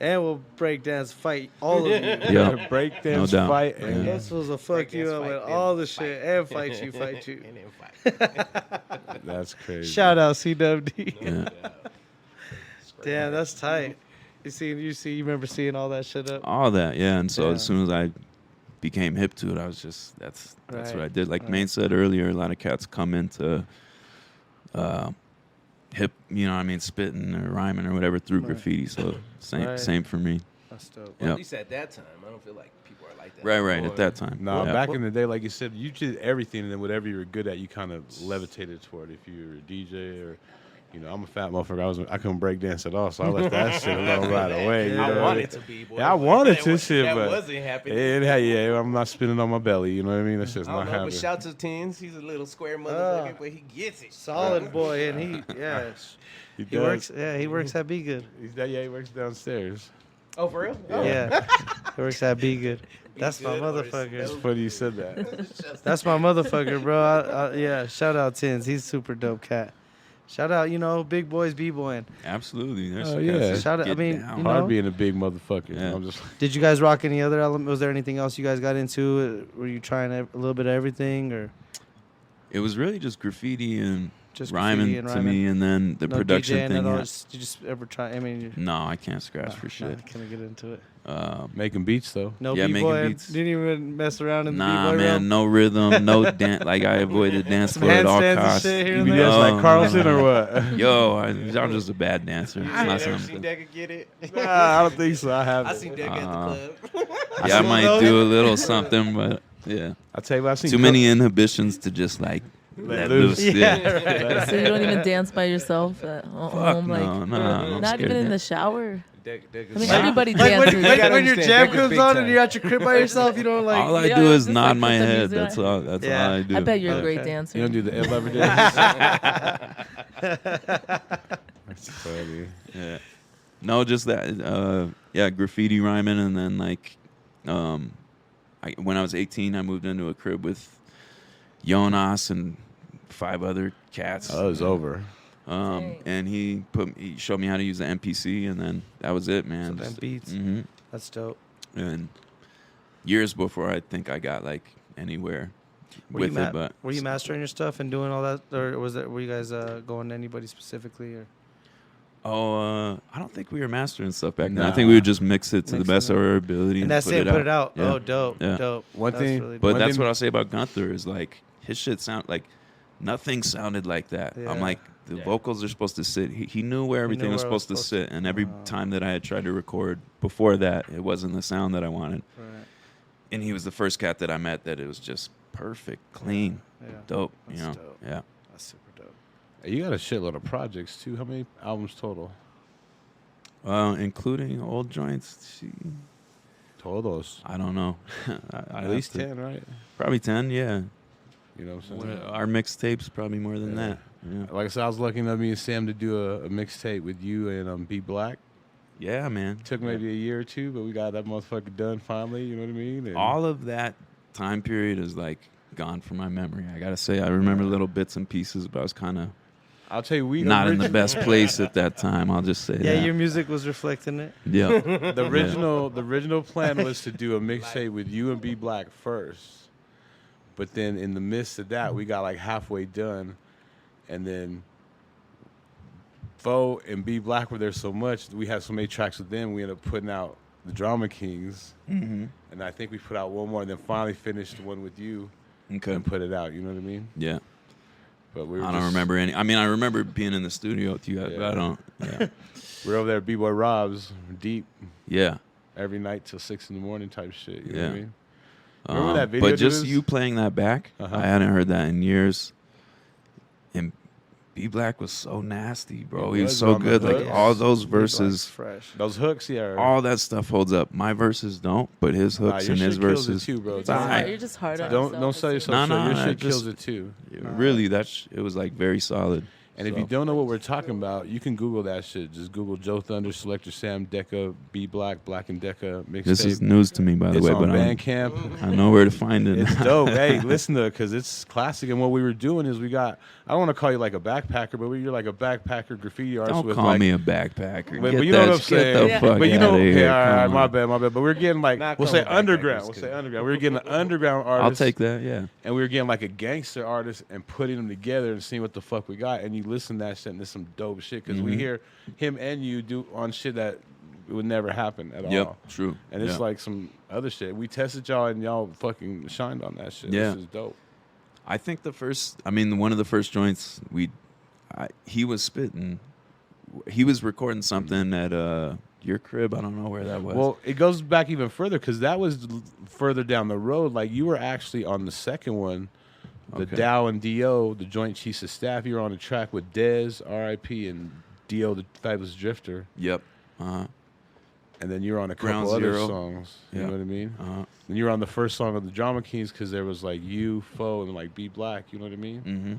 And we'll breakdance fight all of you. Yeah. Break No dance doubt. fight. Yeah. And Those fools will fuck you Breakdance up fight, with then all the fight. shit and fight you. And then fight. That's crazy. Shout out CWD. Yeah. Damn, that's tight. You remember seeing all that shit up? All that, yeah. And so Yeah. as soon as I became hip to it, I was just that's Right. what I did. Like Right. Maine said earlier, a lot of cats come into hip, spitting or rhyming or whatever through Right. graffiti. So same Right. same for me. That's dope. Yeah. At least at that time, I don't feel like people are like that. Right, at anymore. that time. No, Yeah. back in the day, like you said, you did everything, and then whatever you were good at, you kind of levitated toward. If you were a DJ or, I'm a fat motherfucker. I couldn't break dance at all, so I left that shit alone right away. You know I what wanted mean? to be, boy. Yeah, I wanted That to was- shit, that but wasn't happening. yeah, I'm not spinning on my belly. You know what I mean? That's just I not don't know, happening. but shout to Tins. He's a little square motherfucker, but he gets it. Solid boy, and he He he does. works. Yeah, he works at Be Good. He works downstairs. Oh, for real? Oh. Yeah, he works at Be Good. That's my Good or motherfucker. It's funny you said that. That's my motherfucker, bro. Yeah, shout out Tins. He's super dope cat. Shout out, big boys b-boying. Absolutely. There's Oh, some yeah. cats that Shout out- I get mean, down. you Hard know? being a big motherfucker. Yeah. I'm just Did you guys rock any other element? Was there anything else you guys got into? Were you trying a little bit of everything, or It was really just graffiti and just rhyming graffiti and to rhyming? me, and then the No production DJing thing. at all? Yeah. Did you just ever try? I mean, No, I can't scratch for no, shit. Can I get into it? making beats though. No Yeah, making b-boy. beats. Didn't even mess around in the Nah, b-boy man, realm? no rhythm, no dance. Like I avoided dance Some floor at all handstands and costs. shit here You and be there? dancing No, like Carlson no. or what? Yo, I'm just a bad dancer. It's I not never seen something. Deca get it. Nah, I don't think so. I I haven't. seen Deca at the club. Yeah, I seen might those. do a little something, but yeah, I tell you what, I've seen too many inhibitions to just like let loose. loose. Yeah. So you don't even dance by yourself at home, like no, I'm not scared even in of the that. shower. Deca's I mean, like- everybody Like dances. when, gotta when your understand, jam Deca's comes big on time. and you're at your crib by yourself, you don't like. All I Yeah, do is just, nod like, my put the head. music That's on. all. That's Yeah. all I do. I bet you're a Okay. great dancer. You don't do the Ev Lover dance? That's funny. Yeah. No, just that. Yeah, graffiti rhyming, and then like, when I was 18, I moved into a crib with Jonas and 5 other cats. Oh, it was over. And he showed me how to use the MPC, and then that was it, man. So them beats. hmm That's dope. And years before I think I got like anywhere Were with you it, but were you mastering your stuff and doing all that, or were you guys going to anybody specifically, or? I don't think we were mastering stuff back then. I Nah. think we would just mix it to the Mixing best it. of our ability And that's put it. Put it out. Yeah. Oh, dope, Yeah. dope. One That's thing- really But dope. that's thing- what I'll say about Gunther is like his shit sound like nothing sounded like that. Yeah. I'm like the vocals are supposed to sit. He knew where everything knew was where it was supposed to supposed sit, and every Oh. time that I had tried to record before that, it wasn't the sound that I wanted. Right. And he was the first cat that I met that it was just perfect, clean, Yeah. dope. That's You know, dope. yeah. That's super dope. You got a shitload of projects too. How many albums total? Including old joints. Todos. I don't know. At least 10, right? Probably 10. Yeah. You know what I'm saying? Our mixtapes probably more than Yeah. that. Yeah. Like I said, I was lucky enough, me and Sam, to do a mixtape with you and B Black. Yeah, man. Took maybe a year or two, but we got that motherfucker done finally. You know what I mean? And All of that time period is like gone from my memory. I gotta say, I remember little bits and pieces, but I was kind of I'll tell you, we not in the best place at that time. I'll just say Yeah, that. your music was reflecting it. Yeah. The original plan was to do a mixtape with you and B Black first, but then in the midst of that, we got like halfway done, and then Fo and B Black were there so much. We had so many tracks with them. We ended up putting out the Drama Kings, and I think we put out one more, and then finally finished the one with you Okay. and put it out. You know what I mean? Yeah. But we were I don't remember any. I mean, I remember being in the studio with you guys, but I don't. Yeah. We're over there at B-Boy Rob's, deep, Yeah. every night till 6 a.m. type shit. You know Yeah. what I mean? Remember that video, But just dudes? you playing that back, Uh-huh. I hadn't heard that in years. And B Black was so nasty, bro. He He was was so on the good. Like hooks. all those Black's verses, fresh. Those hooks, yeah. all that stuff holds up. My verses don't, but his Nah, hooks your and his shit kills it verses. too, bro. It's all right. You're just hard on Don't yourself. sell it yourself No, short. no, Your I shit kills just- it too. Really, it was like very solid. And if you don't know what we're talking about, you can Google that shit. Just Google JoeThunder, Selector Sam, Deca, B Black, Black and Deca mixtape. This is news to me, by the It's way, on but Bandcamp. I know where to find it. It's dope. Hey, listen to it because it's classic. And what we were doing is I don't want to call you like a backpacker, but you're like a backpacker graffiti artist. Don't with call like, me a backpacker. But Get you know that- what I'm get saying. the Yeah. fuck But you outta know, here. yeah, all right, Come my on. bad. But we're getting like, Not we'll say calling underground. backpackers, We'll say kid. underground. We're getting an underground artist. I'll take that. Yeah. And we were getting like a gangster artist and putting them together and seeing what the fuck we got. And you listen to that shit and it's some dope shit because we hear him and you do on shit that would never happen at Yep. all. True. And it's Yeah. like some other shit. We tested y'all and y'all fucking shined on that shit. Yeah. This is dope. I think one of the first joints he was spitting. He was recording something at your crib. I don't know where that was. Well, it goes back even further because that was further down the road. Like you were actually on the second one, the Okay. Dow and Do, the Joint Chiefs of Staff. You were on a track with Dez, R.I.P., and Do, the Fabulous Drifter. Yep. And then you were on a Ground couple other Zero. songs. You Yeah. know what I mean? Uh-huh. And you were on the first song of the Drama Kings because there was like you, Fo, and like B Black. You know what I mean? Mm-hmm.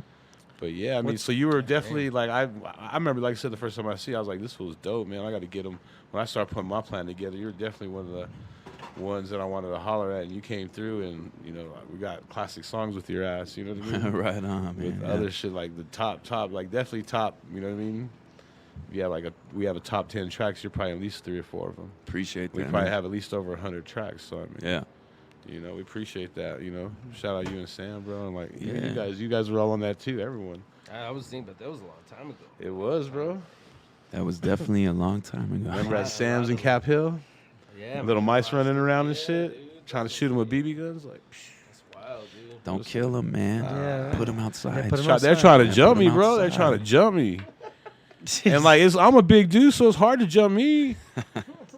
But yeah, I mean, so you were definitely like I remember, like I said, the first time I see, I was like, this was dope, man. I got to get him. When I started putting my plan together, you were definitely one of the ones that I wanted to holler at, and you came through, and you know, we got classic songs with your ass. You know what I mean? Right on, man. With Yeah. other shit like the top, like definitely top. You know what I mean? Yeah, like we have a top 10 tracks. You're probably at least 3 or 4 of them. Appreciate that. We probably man. have at least over 100 tracks. So I mean, Yeah. you know, we appreciate that. You know, shout out you and Sam, bro, and like Yeah. you guys were all on that too. Everyone. I was thinking, but that was a long time ago. It was, bro. That was definitely a long time ago. Remember at Sam's in Cap Hill? Yeah, Little man. mice running around and shit, trying to shoot them with BB guns. Like, That's wild, dude. Don't kill him, man. Yeah. Put him outside. put 'em they're trying to Yeah, jump put me, 'em bro. They're outside. trying to jump me. And like, I'm a big dude, so it's hard to jump me.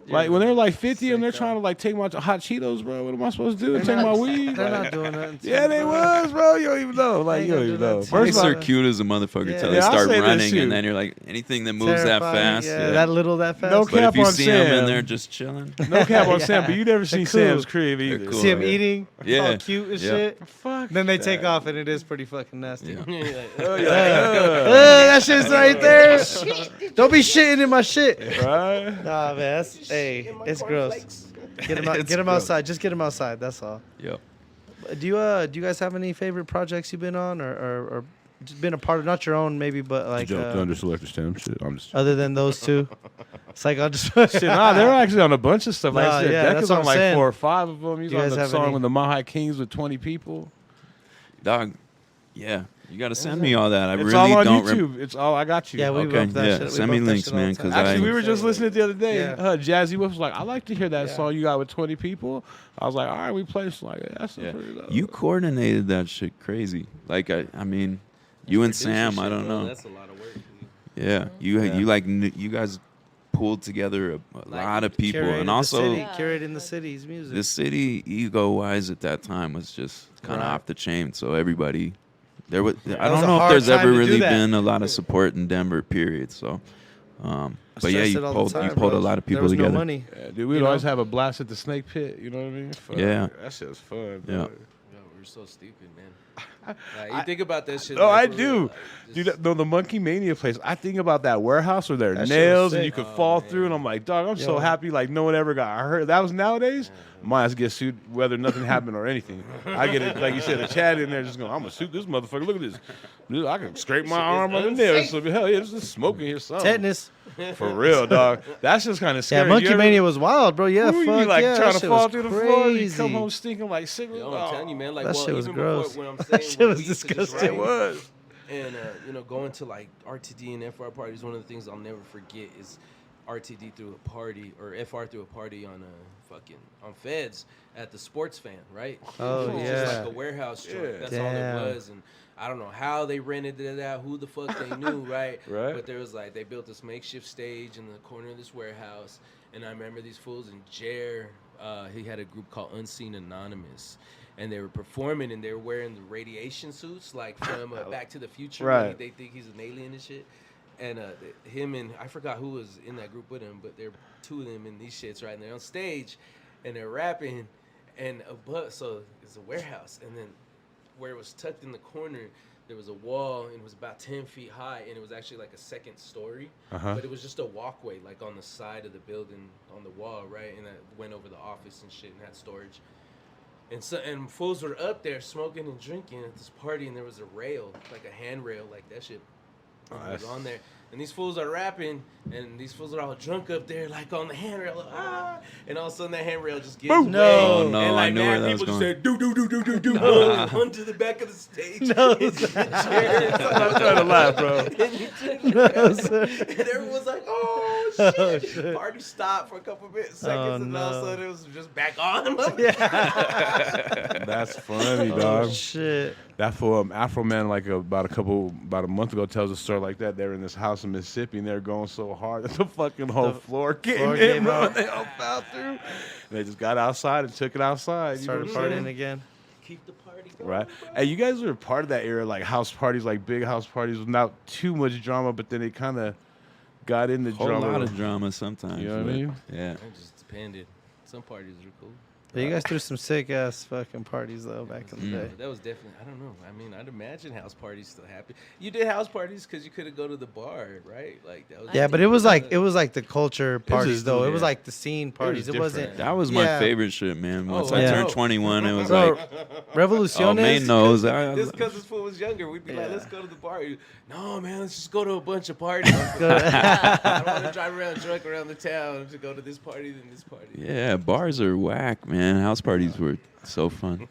Like when they're like 50 and they're trying to like take my hot Cheetos, bro. What am I supposed to do? Take my weed? They're Like, not doing nothing. to yeah, you, they bro. was, bro. You don't even know. Like They you don't gonna even do know. that to First Mice of all, are cute as a motherfucker Yeah. till Yeah, they I'll start say this running, too. and then you're like, anything that moves that Terrifying, fast. Yeah, that little, that fast. No But cap if you on see them Sam. in there just chilling, no cap on Yeah. Sam, but you never seen They're cool. Sam's crib either. They're cool. See him Yeah. eating, Yeah. all cute and Yeah. shit. Fuck. Then they take that. off, and it is pretty fucking nasty. Yeah. That shit's right there. Don't be shitting in my shit. Right? Nah, man, it's gross. Get him out, It's get him gross. outside. Just get him outside. That's all. Yep. Do you guys have any favorite projects you've been on, or just been a part of? Not your own, maybe, but like Selector Sam shit. I'm just. other than those two. It's like I'll just. Shit, nah, they were actually on a bunch of stuff. Like Nah, I said, yeah, that's Deca's what on I'm like saying. 4 or 5 of them. He's You on guys the have song any- with the Mahai Kings with 20 people. Dog. Yeah. You got to send me all that. I It's really all on don't. YouTube. It's all I got you. Yeah, we Okay, bump that yeah, shit. We send me bump that links, shit all man, the time. 'cause Actually, we were just listening the other day. Yeah. Jazzy Wolf was like, "I like to hear that Yeah. song you got with 20 people." I was like, "All right, we play." It's like, that's Yeah. pretty dope. You coordinated that shit crazy. Like I mean, you and Sam. I don't know. That's a lot of work. Dude. Yeah, you Yeah. you like you guys pulled together a lot of people, Curated and the also city, Yeah. curating the city's music. the city ego-wise at that time was just kind of Right. off the chain. So everybody, there was. I was don't a know if hard there's time ever to do really that. been a lot of support in Denver. Period. So, but yeah, stress you it all the pulled time, you pulled bro. a lot of There people was together. no money. Yeah, dude, we'd You always know? have a blast at the Snake Pit. You know what I mean? Fuck, Yeah. that shit was fun. Yeah. Bro. Yeah, we're so stupid, man. Like, you think about that shit. Oh, like, I for do. real, like, Dude, just- no, the Monkey Mania place. I think about that warehouse where there are That shit was nails and sick. you could Oh, fall man. through, and I'm like, dog, I'm so Yo. happy like no one ever got hurt. That was nowadays. My ass get sued whether nothing happened or anything. I get it, like you said, a Chad in there just going, I'm gonna shoot this motherfucker. Look at this. Dude, I can scrape my arm on the nails. So hell yeah, there's just smoke in here. Something. Tetanus. For real, dog. That's just kind of Yeah, scary. Monkey Mania was wild, bro. Yeah, Ooh, fuck you like yeah, trying that to shit fall was through the floor. You crazy. come home stinking like cigarettes. Yo, I'm telling you, man. Like, That well, shit was even gross. before when I'm That saying shit when was we used to just disgusting. It write, was. And going to like RTD and FR parties, one of the things I'll never forget is RTD threw a party or FR threw a party on on Feds at the Sports Fan, right? Oh, It was yeah. just like a warehouse joint. Yeah. That's Damn. all it was, and I don't know how they rented it out, who the fuck they knew, right? Right. But there was like they built this makeshift stage in the corner of this warehouse, and I remember these fools and Jer, he had a group called Unseen Anonymous. And they were performing, and they were wearing the radiation suits, like from Back to the Future. Right. When they think he's an alien and shit. And him and I forgot who was in that group with him, but there were two of them in these shits, right? And they're on stage, and they're rapping, and so it's a warehouse, and then where it was tucked in the corner, there was a wall, and it was about 10 feet high, and it was actually like a second story, but it was just a walkway, like on the side of the building, on the wall, right? And that went over the office and shit, and had storage. And fools were up there smoking and drinking at this party, and there was a rail, like a handrail, like that shit. And it was on there, and these fools are rapping, and these fools are all drunk up there, like on the handrail, like, and all of a sudden that handrail just gives way. No. Oh, no, and like I knew mad where that was people going. just said do onto the back of the stage. No, into the chair. I'm trying to laugh, bro. And everyone's like, oh shit. Oh, shit. Party stopped for a couple seconds, Oh, and all of a no. sudden it was just back on. That's funny, Oh, dog. shit. That fool, Afro Man, like about a month ago, tells a story like that. They're in this house in Mississippi, and they're going so hard that the fucking whole floor came floor in, came bro. out. They all fell through. And they just got outside and took it outside. You know Started what I'm partying saying? again. Keep the party going. Right. Hey, you guys were part of that era, like house parties, like big house parties, without too much drama, but then it kind of got into Whole drama. lot of drama sometimes. You know what I but, mean? Yeah. It just depended. Some parties were cool. But you guys threw some sick ass fucking parties though back in the day. That was definitely, I don't know. I mean, I'd imagine house parties still happen. You did house parties because you couldn't go to the bar, right? Like that was. Yeah, but it was like the culture parties just- though. It was yeah. like the scene parties. It different. wasn't. That was my Yeah. favorite shit, man. Once Oh, I yeah. turned 21, it was Bro, like, Revoluciones. oh, man knows. Just because this fool was younger, we'd be like, Yeah. let's go to the bar. No, man, let's just go to a bunch of parties. I don't want to drive around drunk around the town to go to this party and this party. Yeah, bars are whack, man. House parties were so fun.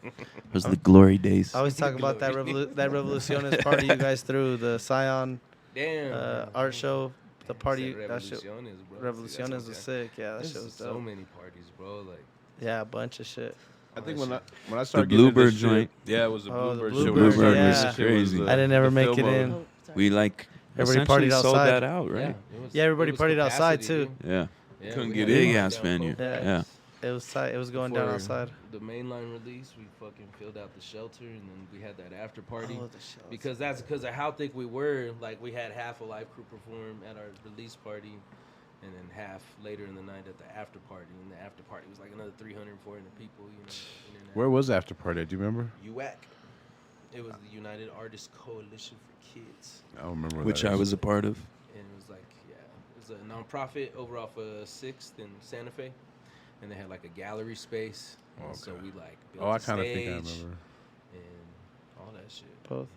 Those are the glory days. I always talk about that that Revoluciones party you guys threw, the Scion Damn. art show, the party. Said That shit, Revoluciones, bro. See, Revoluciones that's was okay. sick. Yeah, that There's shit was so dope. many parties, bro. Like, Yeah, a bunch of shit. I think when I started The getting into Bluebird this shit- joint. Yeah, it was the Oh, the Bluebird Bluebird, show. We started yeah. this shit was Crazy. the- I didn't ever the make film it of in. Oh, sorry. We like Everybody essentially partied sold outside. that out, right? Yeah, everybody it was partied outside, capacity, too. dude. Yeah. Yeah, Couldn't we get had in. it Big down ass low. venue. Yeah. Yeah. It was tight. It was going down For outside. The mainline release, we fucking filled out the shelter, and then we had that after party. Oh, the shelter. Because that's because of how thick we were. Like, we had half of Life Krew perform at our release party, and then half later in the night at the after party. And the after party was like another 300, 400 people, you know. in and out. Where was the after party? Do you remember? UAC. It was the United Artists Coalition for Kids. I don't remember. Which that I is. was a part of. And it was like, yeah, it was a nonprofit over off of 6th and Santa Fe. And they had like a gallery space. And so Okay. we like built Oh, I a kind of think I stage remember. and all that shit. Both.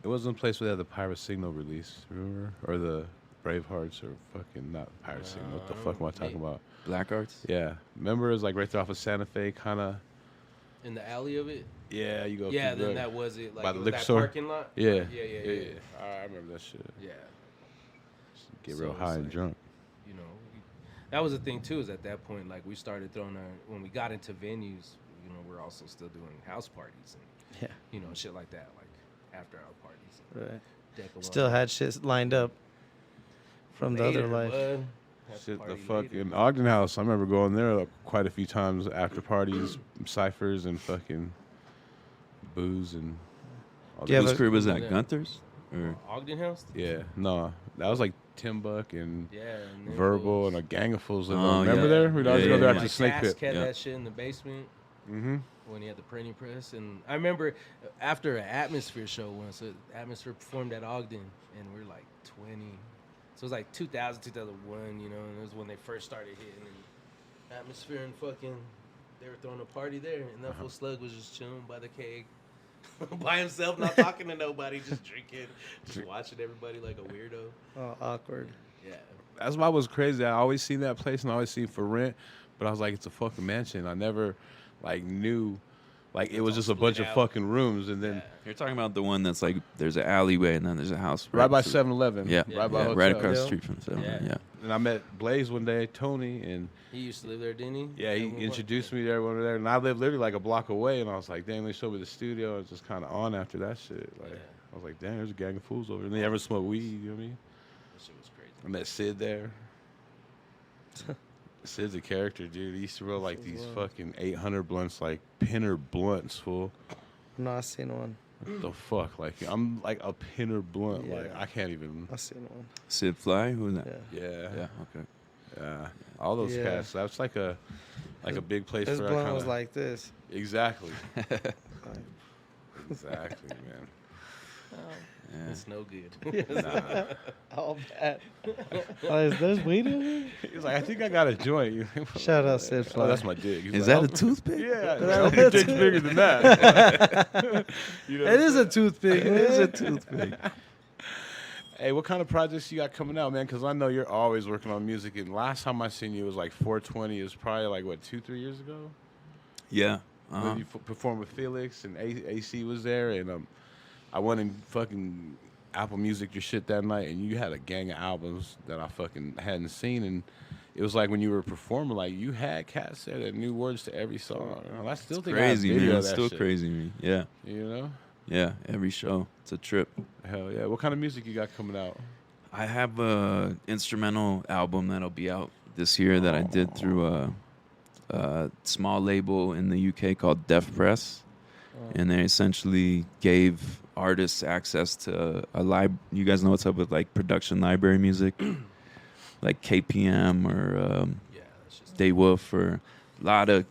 It wasn't a place where they had the Pirate Signal release, remember? Or the Bravehearts, or fucking not Pirate Signal. What the fuck am I talking about? Black Arts? Yeah, remember it was like right there off of Santa Fe, kind of. In the alley of it? Yeah, you go. Yeah, through then the- that was it. Like by it the was liquor that store? parking lot? Yeah, Yeah. I remember that shit. Yeah. Get So real it's high and like- drunk. You know, that was the thing too. Is at that point, like we started throwing our when we got into venues. You know, we're also still doing house parties and Yeah. you know shit like that, like after hour parties. Right. Deca Still one. had shit lined up from the other Later, life. bud. Have to Shit, the party fucking later. Ogden House. I remember going there like, quite a few times after parties, ciphers, and fucking booze and. All Yeah, that. Whose but- crib was that? Yeah. Gunther's? Or Ogden House. Yeah, no, that was like Tim Buck and Yeah. And then Verbal fools. and a gang of fools. Oh, Remember yeah. there? We'd always Yeah, go there yeah, after Like the Snake Cask Pit. had Yeah. that shit in the basement. Mm-hmm. when he had the printing press. And I remember after an Atmosphere show once, Atmosphere performed at Ogden, and we were like 20. So it was like 2000, 2001, you know, and it was when they first started hitting. And Atmosphere and fucking, they were throwing a party there, and that fool Slug was just chilling by the keg. By himself, not talking to nobody, just drinking, just watching everybody like a weirdo. Oh, awkward. Yeah. That's why it was crazy. I always seen that place and I always seen For Rent, but I was like, it's a fucking mansion. I never like knew, like it was just a bunch of fucking rooms, and then You're talking about the one that's like there's an alleyway and then there's a house right by through- 7-Eleven. Yeah, right by yeah, hotel. right across the Yeah. street from 7-Eleven. Yeah. Yeah. And I met Blaze one day, Tony, and He used to live there, didn't he? yeah, he At one point? introduced me to everyone there, and I lived literally like a block away, and I was like, damn, they showed me the studio, and just kind of on after that shit. Like, Yeah. I was like, damn, there's a gang of fools over there. And they ever smoke weed, you know what I mean? That shit was crazy. I met Sid there. Sid's a character, dude. He used to roll like these fucking 800 blunts, like pinner blunts, fool. No, I seen one. What the fuck? Like, I'm like a pinner blunt. Yeah. Like, I can't even. I seen one. Sid Fly, who's that? Yeah. Yeah. Yeah. Okay. Yeah. All those Yeah. cats. That's like a big place His for that blunt kind was of. like this. Exactly. Like, Exactly, man. Yeah. It's no good. Nah. all bad. There's weed in here? He's like, I think I got a joint. Shout out Sid Oh, Fly. that's my dick. He's Is like, that a toothpick? Yeah, your dick's bigger than that. You know what It I'm is a toothpick. It is a toothpick. Hey, what kind of projects you got coming out, man? Because I know you're always working on music. And last time I seen you was like 420. It was probably like, what, 2-3 years ago? Yeah. When you performed with Felix and AC was there. And I went and fucking Apple Music your shit that night. And you had a gang of albums that I fucking hadn't seen. And it was like when you were performing, like you had cats there that knew words to every song. I still think Crazy, I have video man. of It's that still shit. crazy to me. Yeah. You know? Yeah. Every show. It's a trip. Hell yeah. What kind of music you got coming out? I have a instrumental album that'll be out this year that I did through a small label in the UK called Def Press, and they essentially gave artists access to a You guys know what's up with like production library music, like KPM or Yeah, that's just Daywolf, or a lot of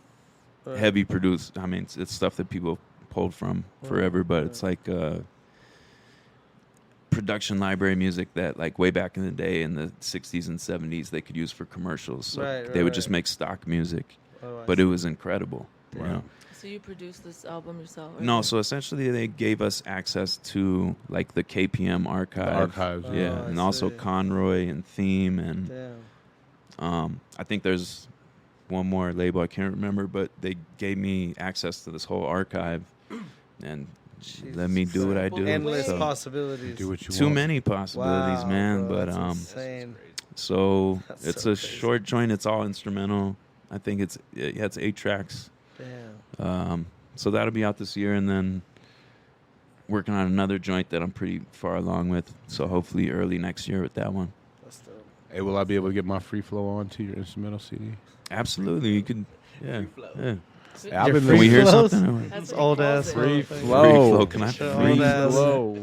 heavy produced. I mean, it's stuff that people pulled from forever, but it's like production library music that like way back in the day in the 60s and 70s they could use for commercials. So Right, they would right, just right. make stock music, Oh, I but see. it was incredible. You know? So you produced this album yourself? or No, like- so essentially they gave us access to like the KPM archive. The archives, Yeah, Oh, I and also see. Conroy and Theme, and Damn. I think there's one more label I can't remember, but they gave me access to this whole archive and let me do what I do. Endless So, possibilities. Do what you too want. many possibilities, Wow, man. bro, But that's insane. so That's it's so a crazy. short joint. It's all instrumental. I think it's 8 tracks. Damn. So that'll be out this year, and then working on another joint that I'm pretty far along with. So hopefully early next year with that one. That's dope. Hey, will I be able to get my free flow onto your instrumental CD? Absolutely, you could. Yeah. Yeah. Hey, I've Your been free Can we hear flows? something? That's It's what he old calls ass it. Free thing. flow. Can I Sure, free old ass. flow.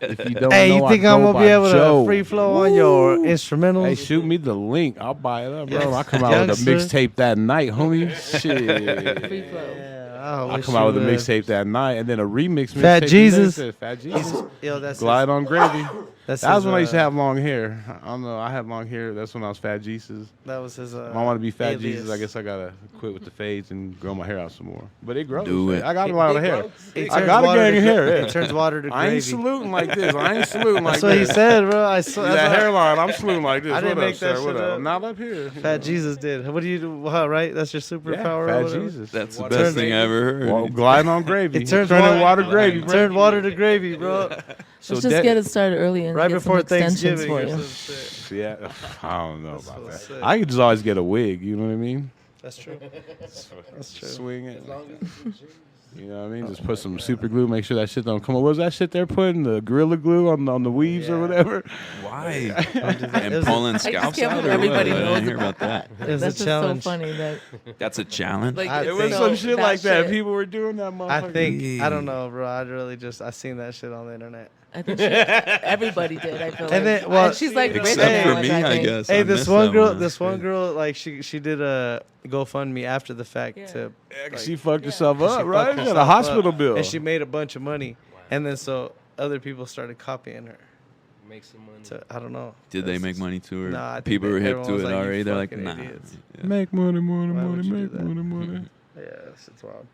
If you don't Hey, know, you think I I'm go gonna be by able Joe. to free flow on your instrumentals? Hey, shoot me the link. I'll buy it up, bro. Yes. I come out with a Youngster. mixtape that night, homie. Shit. Free flow. Yeah, I wish come you out with a would've- mixtape that night, and then a remix. Fat mixtape Jesus. the next day. Fat Jesus. Yo, that's Glide on gravy. That's That was his, when I used to have long hair. I don't know. I had long hair. That's when I was Fat Jesus. That was his. If I want to be Fat alias. Jesus, I guess I gotta quit with the fades and grow my hair out some more. But it grows. Do it. I got a lot of hair. It I turns got a water gang to of hair. gra- Yeah. It turns water to I gravy. ain't saluting like this. I ain't saluting like That's what he this. said, bro. I saw. See that's that what hairline, I'm saluting like this. I didn't What up, make that sir? What shit up? up. I'm not up here. Fat Jesus did. What do you do? Wow, right? That's your superpower. or Fat whatever? Jesus. That's the Water best gravy. thing I ever heard. Well, gliding on gravy. It turns Turning water- gravy, bro. Turned water to gravy, bro. So Let's just get it started early and Right get before some extensions Thanksgiving. for or you. some shit. Yeah, I don't know That's about so that. sick. I could just always get a wig. You know what I mean? That's true. That's true. Swing it. You know what I mean? Just put some super glue. Make sure that shit don't come up. What was that shit they're putting? The Gorilla Glue on the weaves or Yeah. whatever? Why? It And was a- pulling just scalps can't out believe or what? everybody I knows didn't hear about about that. It was That's a just challenge. so funny that That's a challenge. like I It it's was think- some so- shit like that. shit. People were doing that, motherfucker. I think I don't know, bro. I seen that shit on the internet. I think everybody did. I feel like. And then, well, and she's like rich Except now, for me, I I think. guess. Hey, I this missed one that girl, one. this one girl, like she did a GoFundMe after the fact Yeah. to, She fucked herself she up, fucked right? She had a herself hospital up, bill. and she made a bunch of money, and then so other people started copying her. Make some money. So I don't know. Did they That's make just- money too, or Nah, I think people were hip everyone to was it like, "You already? They're like, fucking nah. idiots." Yeah. Make money, money, Why money, would you do make that? money, money. Yeah, it's wild.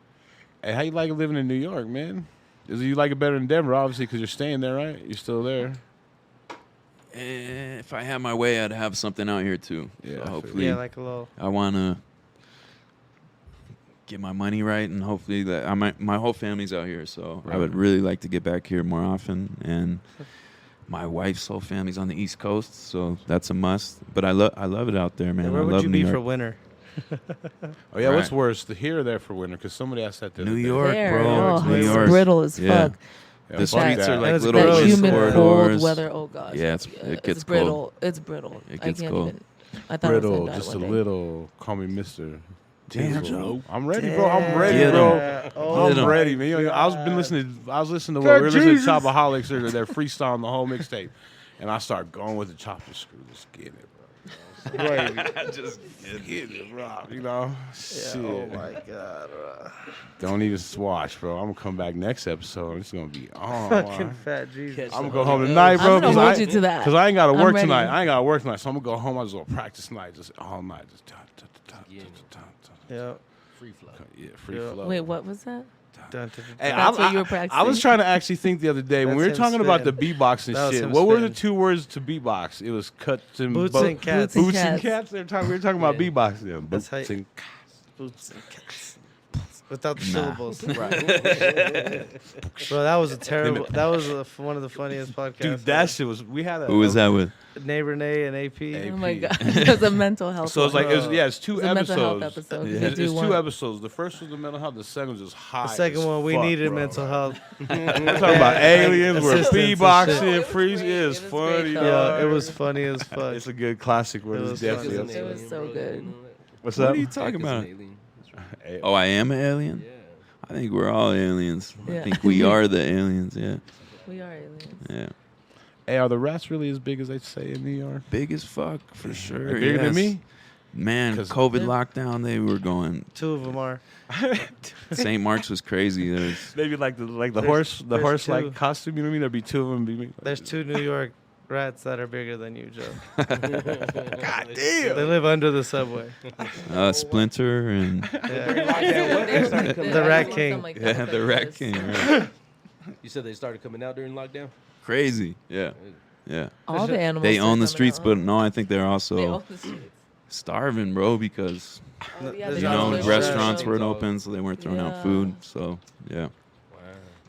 Hey, how you like living in New York, man? Is it you like it better than Denver, obviously, because you're staying there, right? You're still there. If I had my way, I'd have something out here too. Yeah, I So feel hopefully, Yeah, like a little. I want to get my money right, and hopefully that my whole family's out here. So I would really like to get back here more often. And my wife's whole family's on the East Coast, so that's a must. But I love it out there, man. Where I would love you New be York. for winter? Oh yeah, what's Right. worse, the here or there for winter? Because somebody asked that the other New day. York, There, bro. oh, New it's York. brittle as Yeah. fuck. Yeah, The fuck streets that. are And like it's little gross. That Those humid, corridors. cold weather. Oh gosh. Yeah, it it's gets brittle. cold. It's brittle. It I gets can't cold. even. I thought I was Brittle, gonna die just a one day. little. Call me Mister. Damn, Joe. I'm ready, bro. I'm ready, Get 'em. bro. Oh Get 'em. I'm my ready, man. You know, I was God. listening to what God, we were listening to Jesus. Chopaholics. They're freestyling the whole mixtape, and I start going with the chopper screw. Just getting it, bro. Right. Just getting it, bro. You know, shit. Oh my God. Don't even swatch, bro. I'm gonna come back next episode. It's gonna be on. Fucking man. fat Jesus. I'm gonna go home tonight, bro. I'm gonna hold you to that. Because I ain't gotta I'm work ready. tonight. I ain't gotta work tonight, so I'm gonna go home. I just gonna practice tonight, just all night, just Yeah. Free flow. yeah, free Yeah. flow. Wait, what was that? Hey, That's what you were I was practicing? trying to actually think the other day when we were That's him talking about the spitting. beatbox and That was shit. him What were the spitting. 2 words to beatbox? It was cuts and Boots bo- and cats. Boots Boots and Cats. cats. We were talking about Yeah. beatboxing. Them. That's Boots how- and Boots and cats. Without the Nah. syllables. Bro, that was a terrible. That was one of the funniest podcasts. dude, that shit was. We had a Who was that with? Neighbor Nay and AP. Oh my AP. god, it was a mental health. So it's one. like it's 2 It's a mental health episodes. episode. It's, They do it's 2 one. episodes. The first was the mental health. The second was just high. The second as one, we fuck, needed bro. mental health. We're talking about aliens. We're Assistance and shit. beatboxing. No, it was Freeze. great. It It was was funny. great, dog. though. Yeah, it was funny as fuck. It's a good classic. Where It it's was definitely. funny. It was so good. What's What up? are you talking about? Hey, Oh, I am an alien? Yeah. I think we're all aliens. I Yeah. think we are the aliens, yeah. We are aliens. Yeah. Hey, are the rats really as big as they say in New York? Big as fuck, for sure. Bigger than yes. me? Man, 'Cause- COVID lockdown, they were going. 2 of them are. St. Mark's was crazy. There's Maybe like the There's- horse there's like two. costume. You know what I mean? There'd be 2 of them. There's 2 New York rats that are bigger than you, Joe. God They damn. live under the subway. Splinter and Yeah. The Rat King. yeah, the Rat King. Right. You said they started coming out during lockdown? Crazy. Yeah. Yeah. All the animals. They are own the coming streets, out. but no, I think they're They also own the streets. starving, bro, because Oh, yeah, You they you got know all There's the restaurants restaurants. weren't open, so they weren't throwing out Yeah. food. So yeah.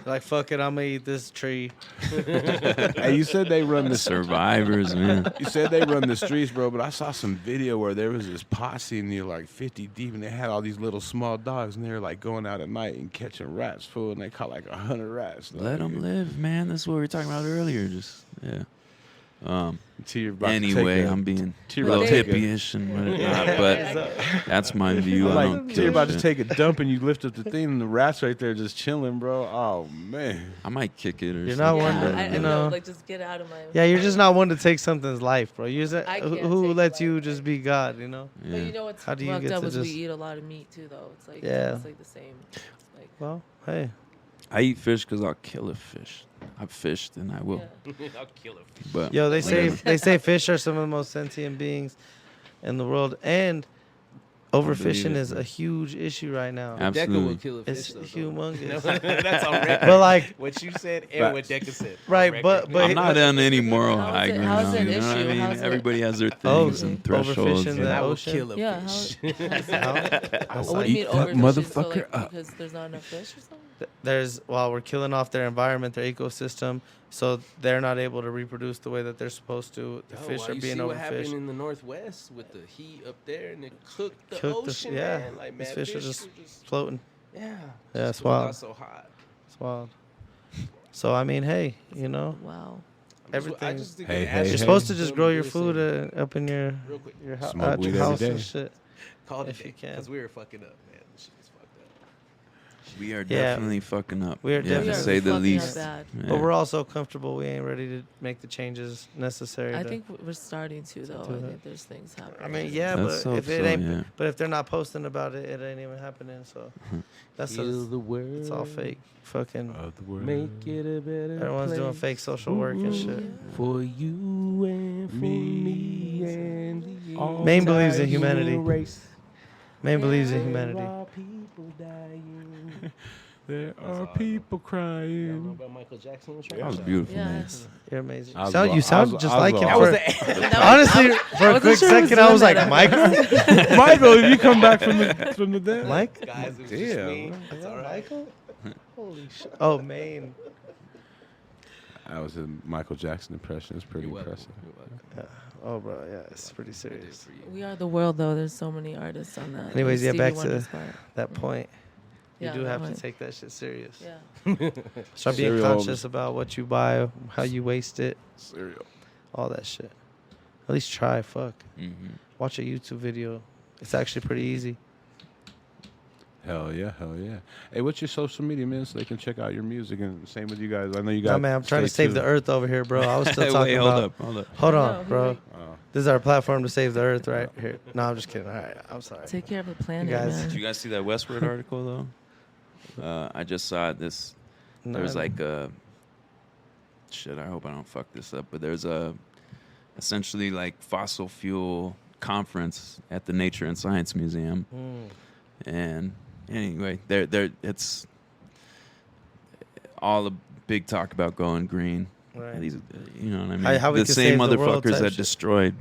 Like, fuck it, I'm going to eat this tree. Hey, you said they run the Survivors, man. You said they run the streets, bro, but I saw some video where there was this posse and they're like 50 deep and they had all these little small dogs and they were like going out at night and catching rats, fool, and they caught like 100 rats. Let them live, man. That's what we were talking about earlier. Just yeah. Anyway, I'm being a You're little about to take a- hippie-ish and whatnot, but that's my view. I don't like, care. you're about to shit. take a dump and you lift up the thing and the rats right there just chilling, bro. Oh, man. I might kick it or You're something. not Yeah, one to, I you don't know. like just get out of my. Yeah, you're just not one to take something's life, bro. You're just, I who can't who take lets life, you right? just be God, you know? Yeah. But you know what's How do you fucked get up to is we just- eat a lot of meat too, though. It's like Yeah. it's like the same. Like Well, hey. I eat fish because I'll kill a fish. I've fished and I will. yeah. I'll kill him. But Yo, they say whatever. they say fish are some of the most sentient beings in the world, and overfishing it, is bro. a huge issue right now. Ab- Deca will Absolutely. kill a fish. It's though, humongous. That's on record. But like, What you said and what Deca said. on Right, record. but I'm not on any moral How is high it- ground. how is it You know what I issue? mean? How is it- Everybody has their Oh, things and overfishing thresholds. the And and- I will ocean? kill a Yeah, fish. Oh, what do you mean Eat that overfishing? So, motherfucker like, up. because there's not enough fish or something. there's while we're killing off their environment, their ecosystem, so they're not able to reproduce the way that they're supposed to. The fish are you being see what happened overfished. in the Northwest with the heat up there, and it cooked the Cooked the- ocean. yeah. Man. Like, These mad fish are were just floating. yeah. Yeah, just it's 'cause it got wild. so hot. It's wild. So I mean, hey, you know, Wow. Everything- think Hey, they hey, asked you're hey. supposed to just grow your Really food simple. up in your Real quick. Smoke at weed your every house and day. shit. Called if you can. because we were fucking up, man. This shit is fucked up. We are Yeah. definitely fucking up. We are yeah, definitely to say the fucking least. up bad. Yeah. But we're all so comfortable. We ain't ready to make the changes necessary. I to- think we're starting to though. do I that. think there's things happening. I mean, yeah, Let's but hope if it so, ain't, yeah. but if they're not posting about it, it ain't even happening. So that's Heal the world. it's all fake. Fucking Of the world. Make it a better everyone's doing place fake social work and shit. for you and for me and the Maine believes in entire humanity. human race. Man believes in There humanity. are people dying. There all are I people Y'all know crying. about Michael Jackson? That was beautiful, man. Yes. You're amazing. Oswald- You sound just like him. Oswald. That was For, the honestly, for a wasn't quick sure who was second, I doing was like, that. Michael? Michael, if you come back from the dead. Mike? guys. It was Damn, just me. man. It's all right. Michael? Holy shit. Oh, Maine. That was a Michael Jackson impression. It's pretty You're welcome. impressive. You're welcome. Oh, bro, yeah, it's pretty I did serious. for you. We are the world though. There's so many artists on that. Anyways, yeah, Stevie back to- Wonder's part. That point, you Yeah, do that have to point. take that shit serious. Yeah. Start being Cereal. conscious about what you buy, how you waste it, Cereal. all that shit. At least try, fuck. Mhm. Watch a YouTube video. It's actually pretty easy. Hell yeah, hell yeah. Hey, what's your social media, man, so they can check out your music? And same with you guys. I know you got. No, man, I'm trying to Stay save the Tuned. earth over here, bro. I was still Hey, talking wait, hold about. up, hold up. Hold No, on, he bro. like- Oh. This is our platform to save the earth right here. No, I'm just kidding. All right, I'm sorry. Take care of the planet, guys- Did man. you guys see that Westward article though? I just saw this. No, There's like a shit. I hope I don't fuck this up, but there's a essentially like fossil fuel conference at the Nature and Science Museum, and anyway, there it's all a big talk about going green. Right. These, you know what I mean? How we the could same save the world motherfuckers type that shit. destroyed,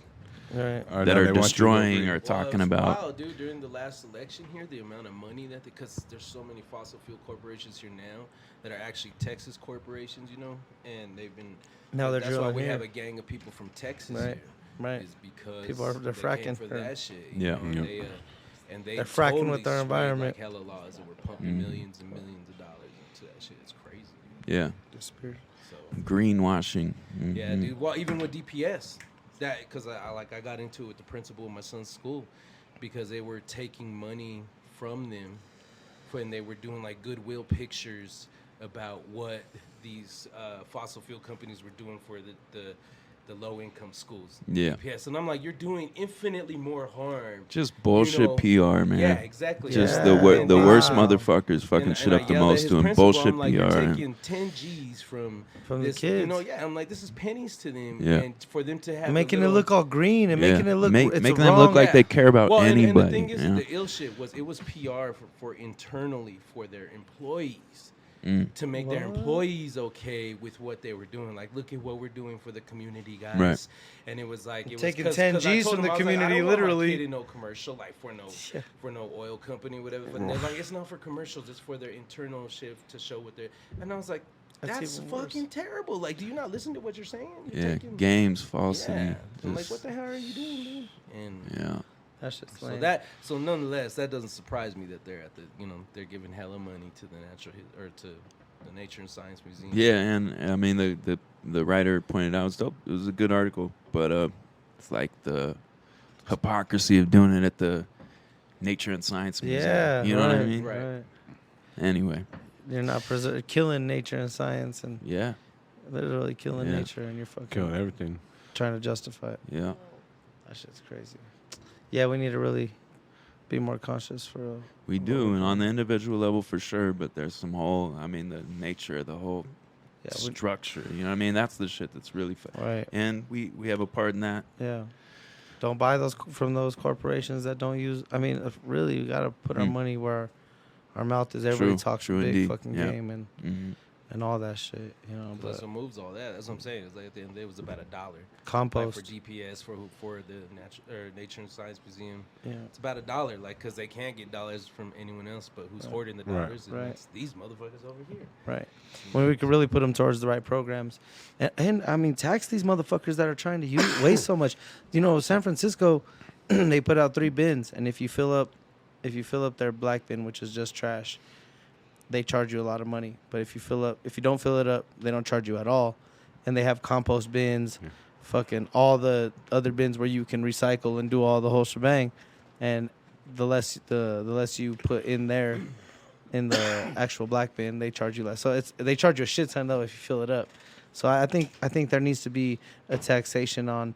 Right. Or that no, are they want you to go destroying, green. are Well, talking it's about. wild, dude. During the last election here, the amount of money that because there's so many fossil fuel corporations here now that are actually Texas corporations, you know, and they've been. Now they're that's why drilling we here. have a gang of people from Texas Right. here. Right. Is because People are- they're they came fracking, for or- that shit. Yeah, You know, yeah. and they They're fracking totally with our sprayed, environment. Like hella laws and we're pumping Mhm. millions and millions of dollars into that shit. It's crazy. Yeah, Disappeared. So. greenwashing. Yeah, Mhm. dude. Well, even with DPS, that because I got into it with the principal of my son's school because they were taking money from them when they were doing like goodwill pictures about what these fossil fuel companies were doing for the low income schools. Yeah. DPS, and I'm like, you're doing infinitely more harm. Just bullshit know, PR, man. Yeah, exactly. Just Yeah. the worst Wow. motherfuckers fucking And- shit and up I the yelled at most his doing principal, bullshit I'm like, PR. You're and- taking 10 G's from From the this, kids. You know, yeah. I'm like, this is pennies to them. Yeah. And for them to have a Making it little- look all green and Yeah. making it look it's making a them look wrong- like Yeah. they care about Well, and anybody. the thing is, yeah. the ill shit was it was PR for internally for their employees Mm. to make their What? employees okay with what they were doing. Like, look at what we're doing for the community, guys. Right. And it was like it Taking was 10 'cause I Gs told from them, the I was like, community, I don't want my literally. kid in no commercial, like for no oil company, whatever. But they're like, it's not for commercials. It's for their internal shift to show what they're. And I was like, That's that's even worse. fucking terrible. Like, do you not listen to what you're saying? You're Yeah, taking- games, falsity. Yeah. I'm like, just- what the hell are you doing, dude? And yeah. That shit's so lame. so nonetheless, that doesn't surprise me that they're at the they're giving hella money to the to the Nature and Science Museum. Yeah, and I mean the writer pointed out it was a good article, but it's like the hypocrisy of doing it at the Nature and Science Museum. Yeah, you know what I right, mean? Right. Anyway, You're not killing nature and science and yeah, literally killing Yeah. nature and you're fucking Killing everything. trying to justify it. yeah. That shit's crazy. Yeah, we need to really be more conscious for real. We do, and on the individual level for sure, but there's some whole, I mean, the nature, the whole Yeah, structure, you know what I mean? That's the shit that's really right. And we have a part in that. Yeah. Don't buy those from those corporations that don't use. I mean, really, we gotta put our Mm. money where our mouth is. Everybody True, talks true a big indeed. fucking Yeah. game and all that shit. You know, That's but what moves all that. That's what I'm saying. It's like at the end of the day, it was about $1. Like compost. for GPS for the Nature and Science Museum, Yeah. it's about $1. Like because they can't get dollars from anyone else, but who's hoarding the Right. dollars? And Right. it's these motherfuckers over here. Right. When we could really put them towards the right programs, and I mean, tax these motherfuckers that are trying to waste so much. You know, San Francisco, they put out 3 bins, and if you fill up their black bin, which is just trash, they charge you a lot of money. But if you don't fill it up, they don't charge you at all. And they have compost bins, fucking all the other bins where you can recycle and do all the whole shebang. And the less you put in there, in the actual black bin, they charge you less. So they charge you a shit ton though if you fill it up. So I think there needs to be a taxation on.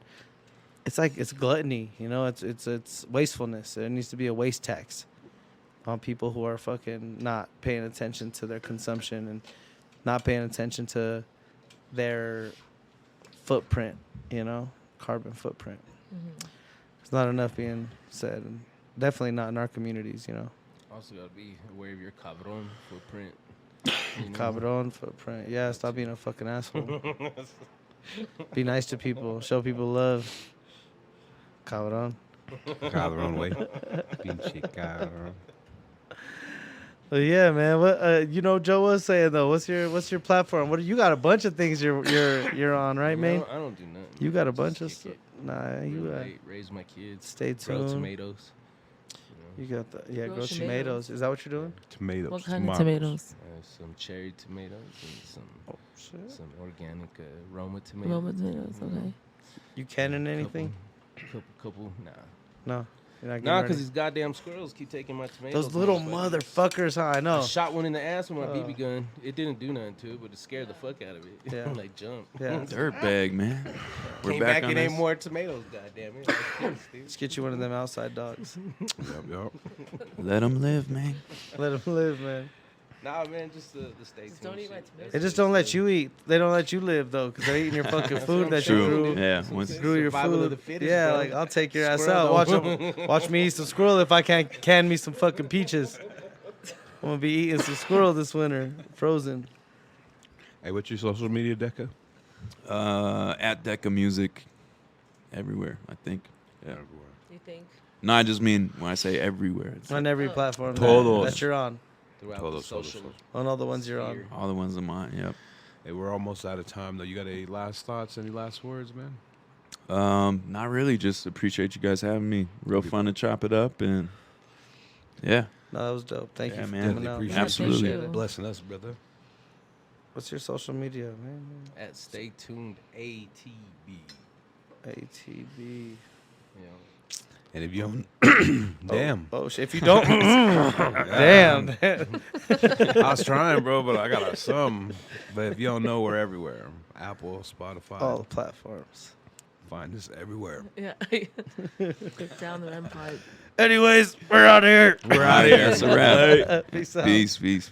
It's gluttony, you know. It's wastefulness. There needs to be a waste tax on people who are fucking not paying attention to their consumption and not paying attention to their footprint, you know, carbon footprint. Mm-hmm. There's not enough being said, and definitely not in our communities, you know. Also gotta be aware of your cabron footprint. You know? Cabron footprint. Yeah, stop being a fucking asshole. Be nice to people. Show people love. Cabron. Cabrón, way. Pinche cabrón. Well, yeah, man. What you know, Joe was saying though. What's your platform? You got a bunch of things you're on, right, man? I don't do nothing. You got a Just bunch of kick stuff. it, Nah, you relate, raise my kids. stay Grow tuned. tomatoes. You got the Grow grow tomatoes. tomatoes. Is that what you're doing? Tomatoes. What kind of tomatoes. tomatoes? Some cherry tomatoes and Oh shit. some organic Roma tomatoes. Roma tomatoes. Okay. You canning anything? Couple. Nah. No. You're not Nah, getting because ready? these goddamn squirrels keep taking my tomatoes. Those little and stuff. motherfuckers, huh? I I know. shot one in the ass with my Oh. BB gun. It didn't do nothing to it, but it scared the fuck out of it. Yeah. Like jump. Yeah. Dirtbag, man. We're Came back back on and ate this. more tomatoes. Goddamn it. Like, thanks, dude. Let's get you one of them outside dogs. Yup. Let them live, man. Let them live, man. Nah, man, just the stay Just tuned don't eat my shit. tomatoes. They just don't let you eat. They don't let you live though, because they're eating your fucking food that you True. grew. Yeah. That's what Once I'm saying. Grew your Survival of food. the fittest, Yeah, bro. like I'll take your ass Squirrel, out. though. Watch me eat some squirrel if I can't can me some fucking peaches. I'm gonna be eating some squirrel this winter, frozen. Hey, what's your social media, Deca? At Deca Music, everywhere. I think. Yeah. You think? No, I just mean when I say everywhere, it's On every platform Todos. that you're on. Throughout Total, the social. total. On all the ones you're on. sphere. all the ones of mine. Yep. Hey, we're almost out of time, though. You got any last thoughts, any last words, man? Not really. Just appreciate you guys having me. Real fun to chop it up, and yeah. No, that was dope. Thank Yeah, you for man. coming Definitely out. appreciate Absolutely. it. Blessing us, brother. What's your social media, man? At Stay Tuned ATB. ATB. You know. And if you don't, damn. Oh shit! If you don't, damn. I was trying, bro, but I got some. But if you don't know, we're everywhere. Apple, Spotify. All the platforms. Find us everywhere. Yeah. Down the REM pipe. Anyways, we're out here. We're out of here. That's a wrap. Peace out. Peace. Peace.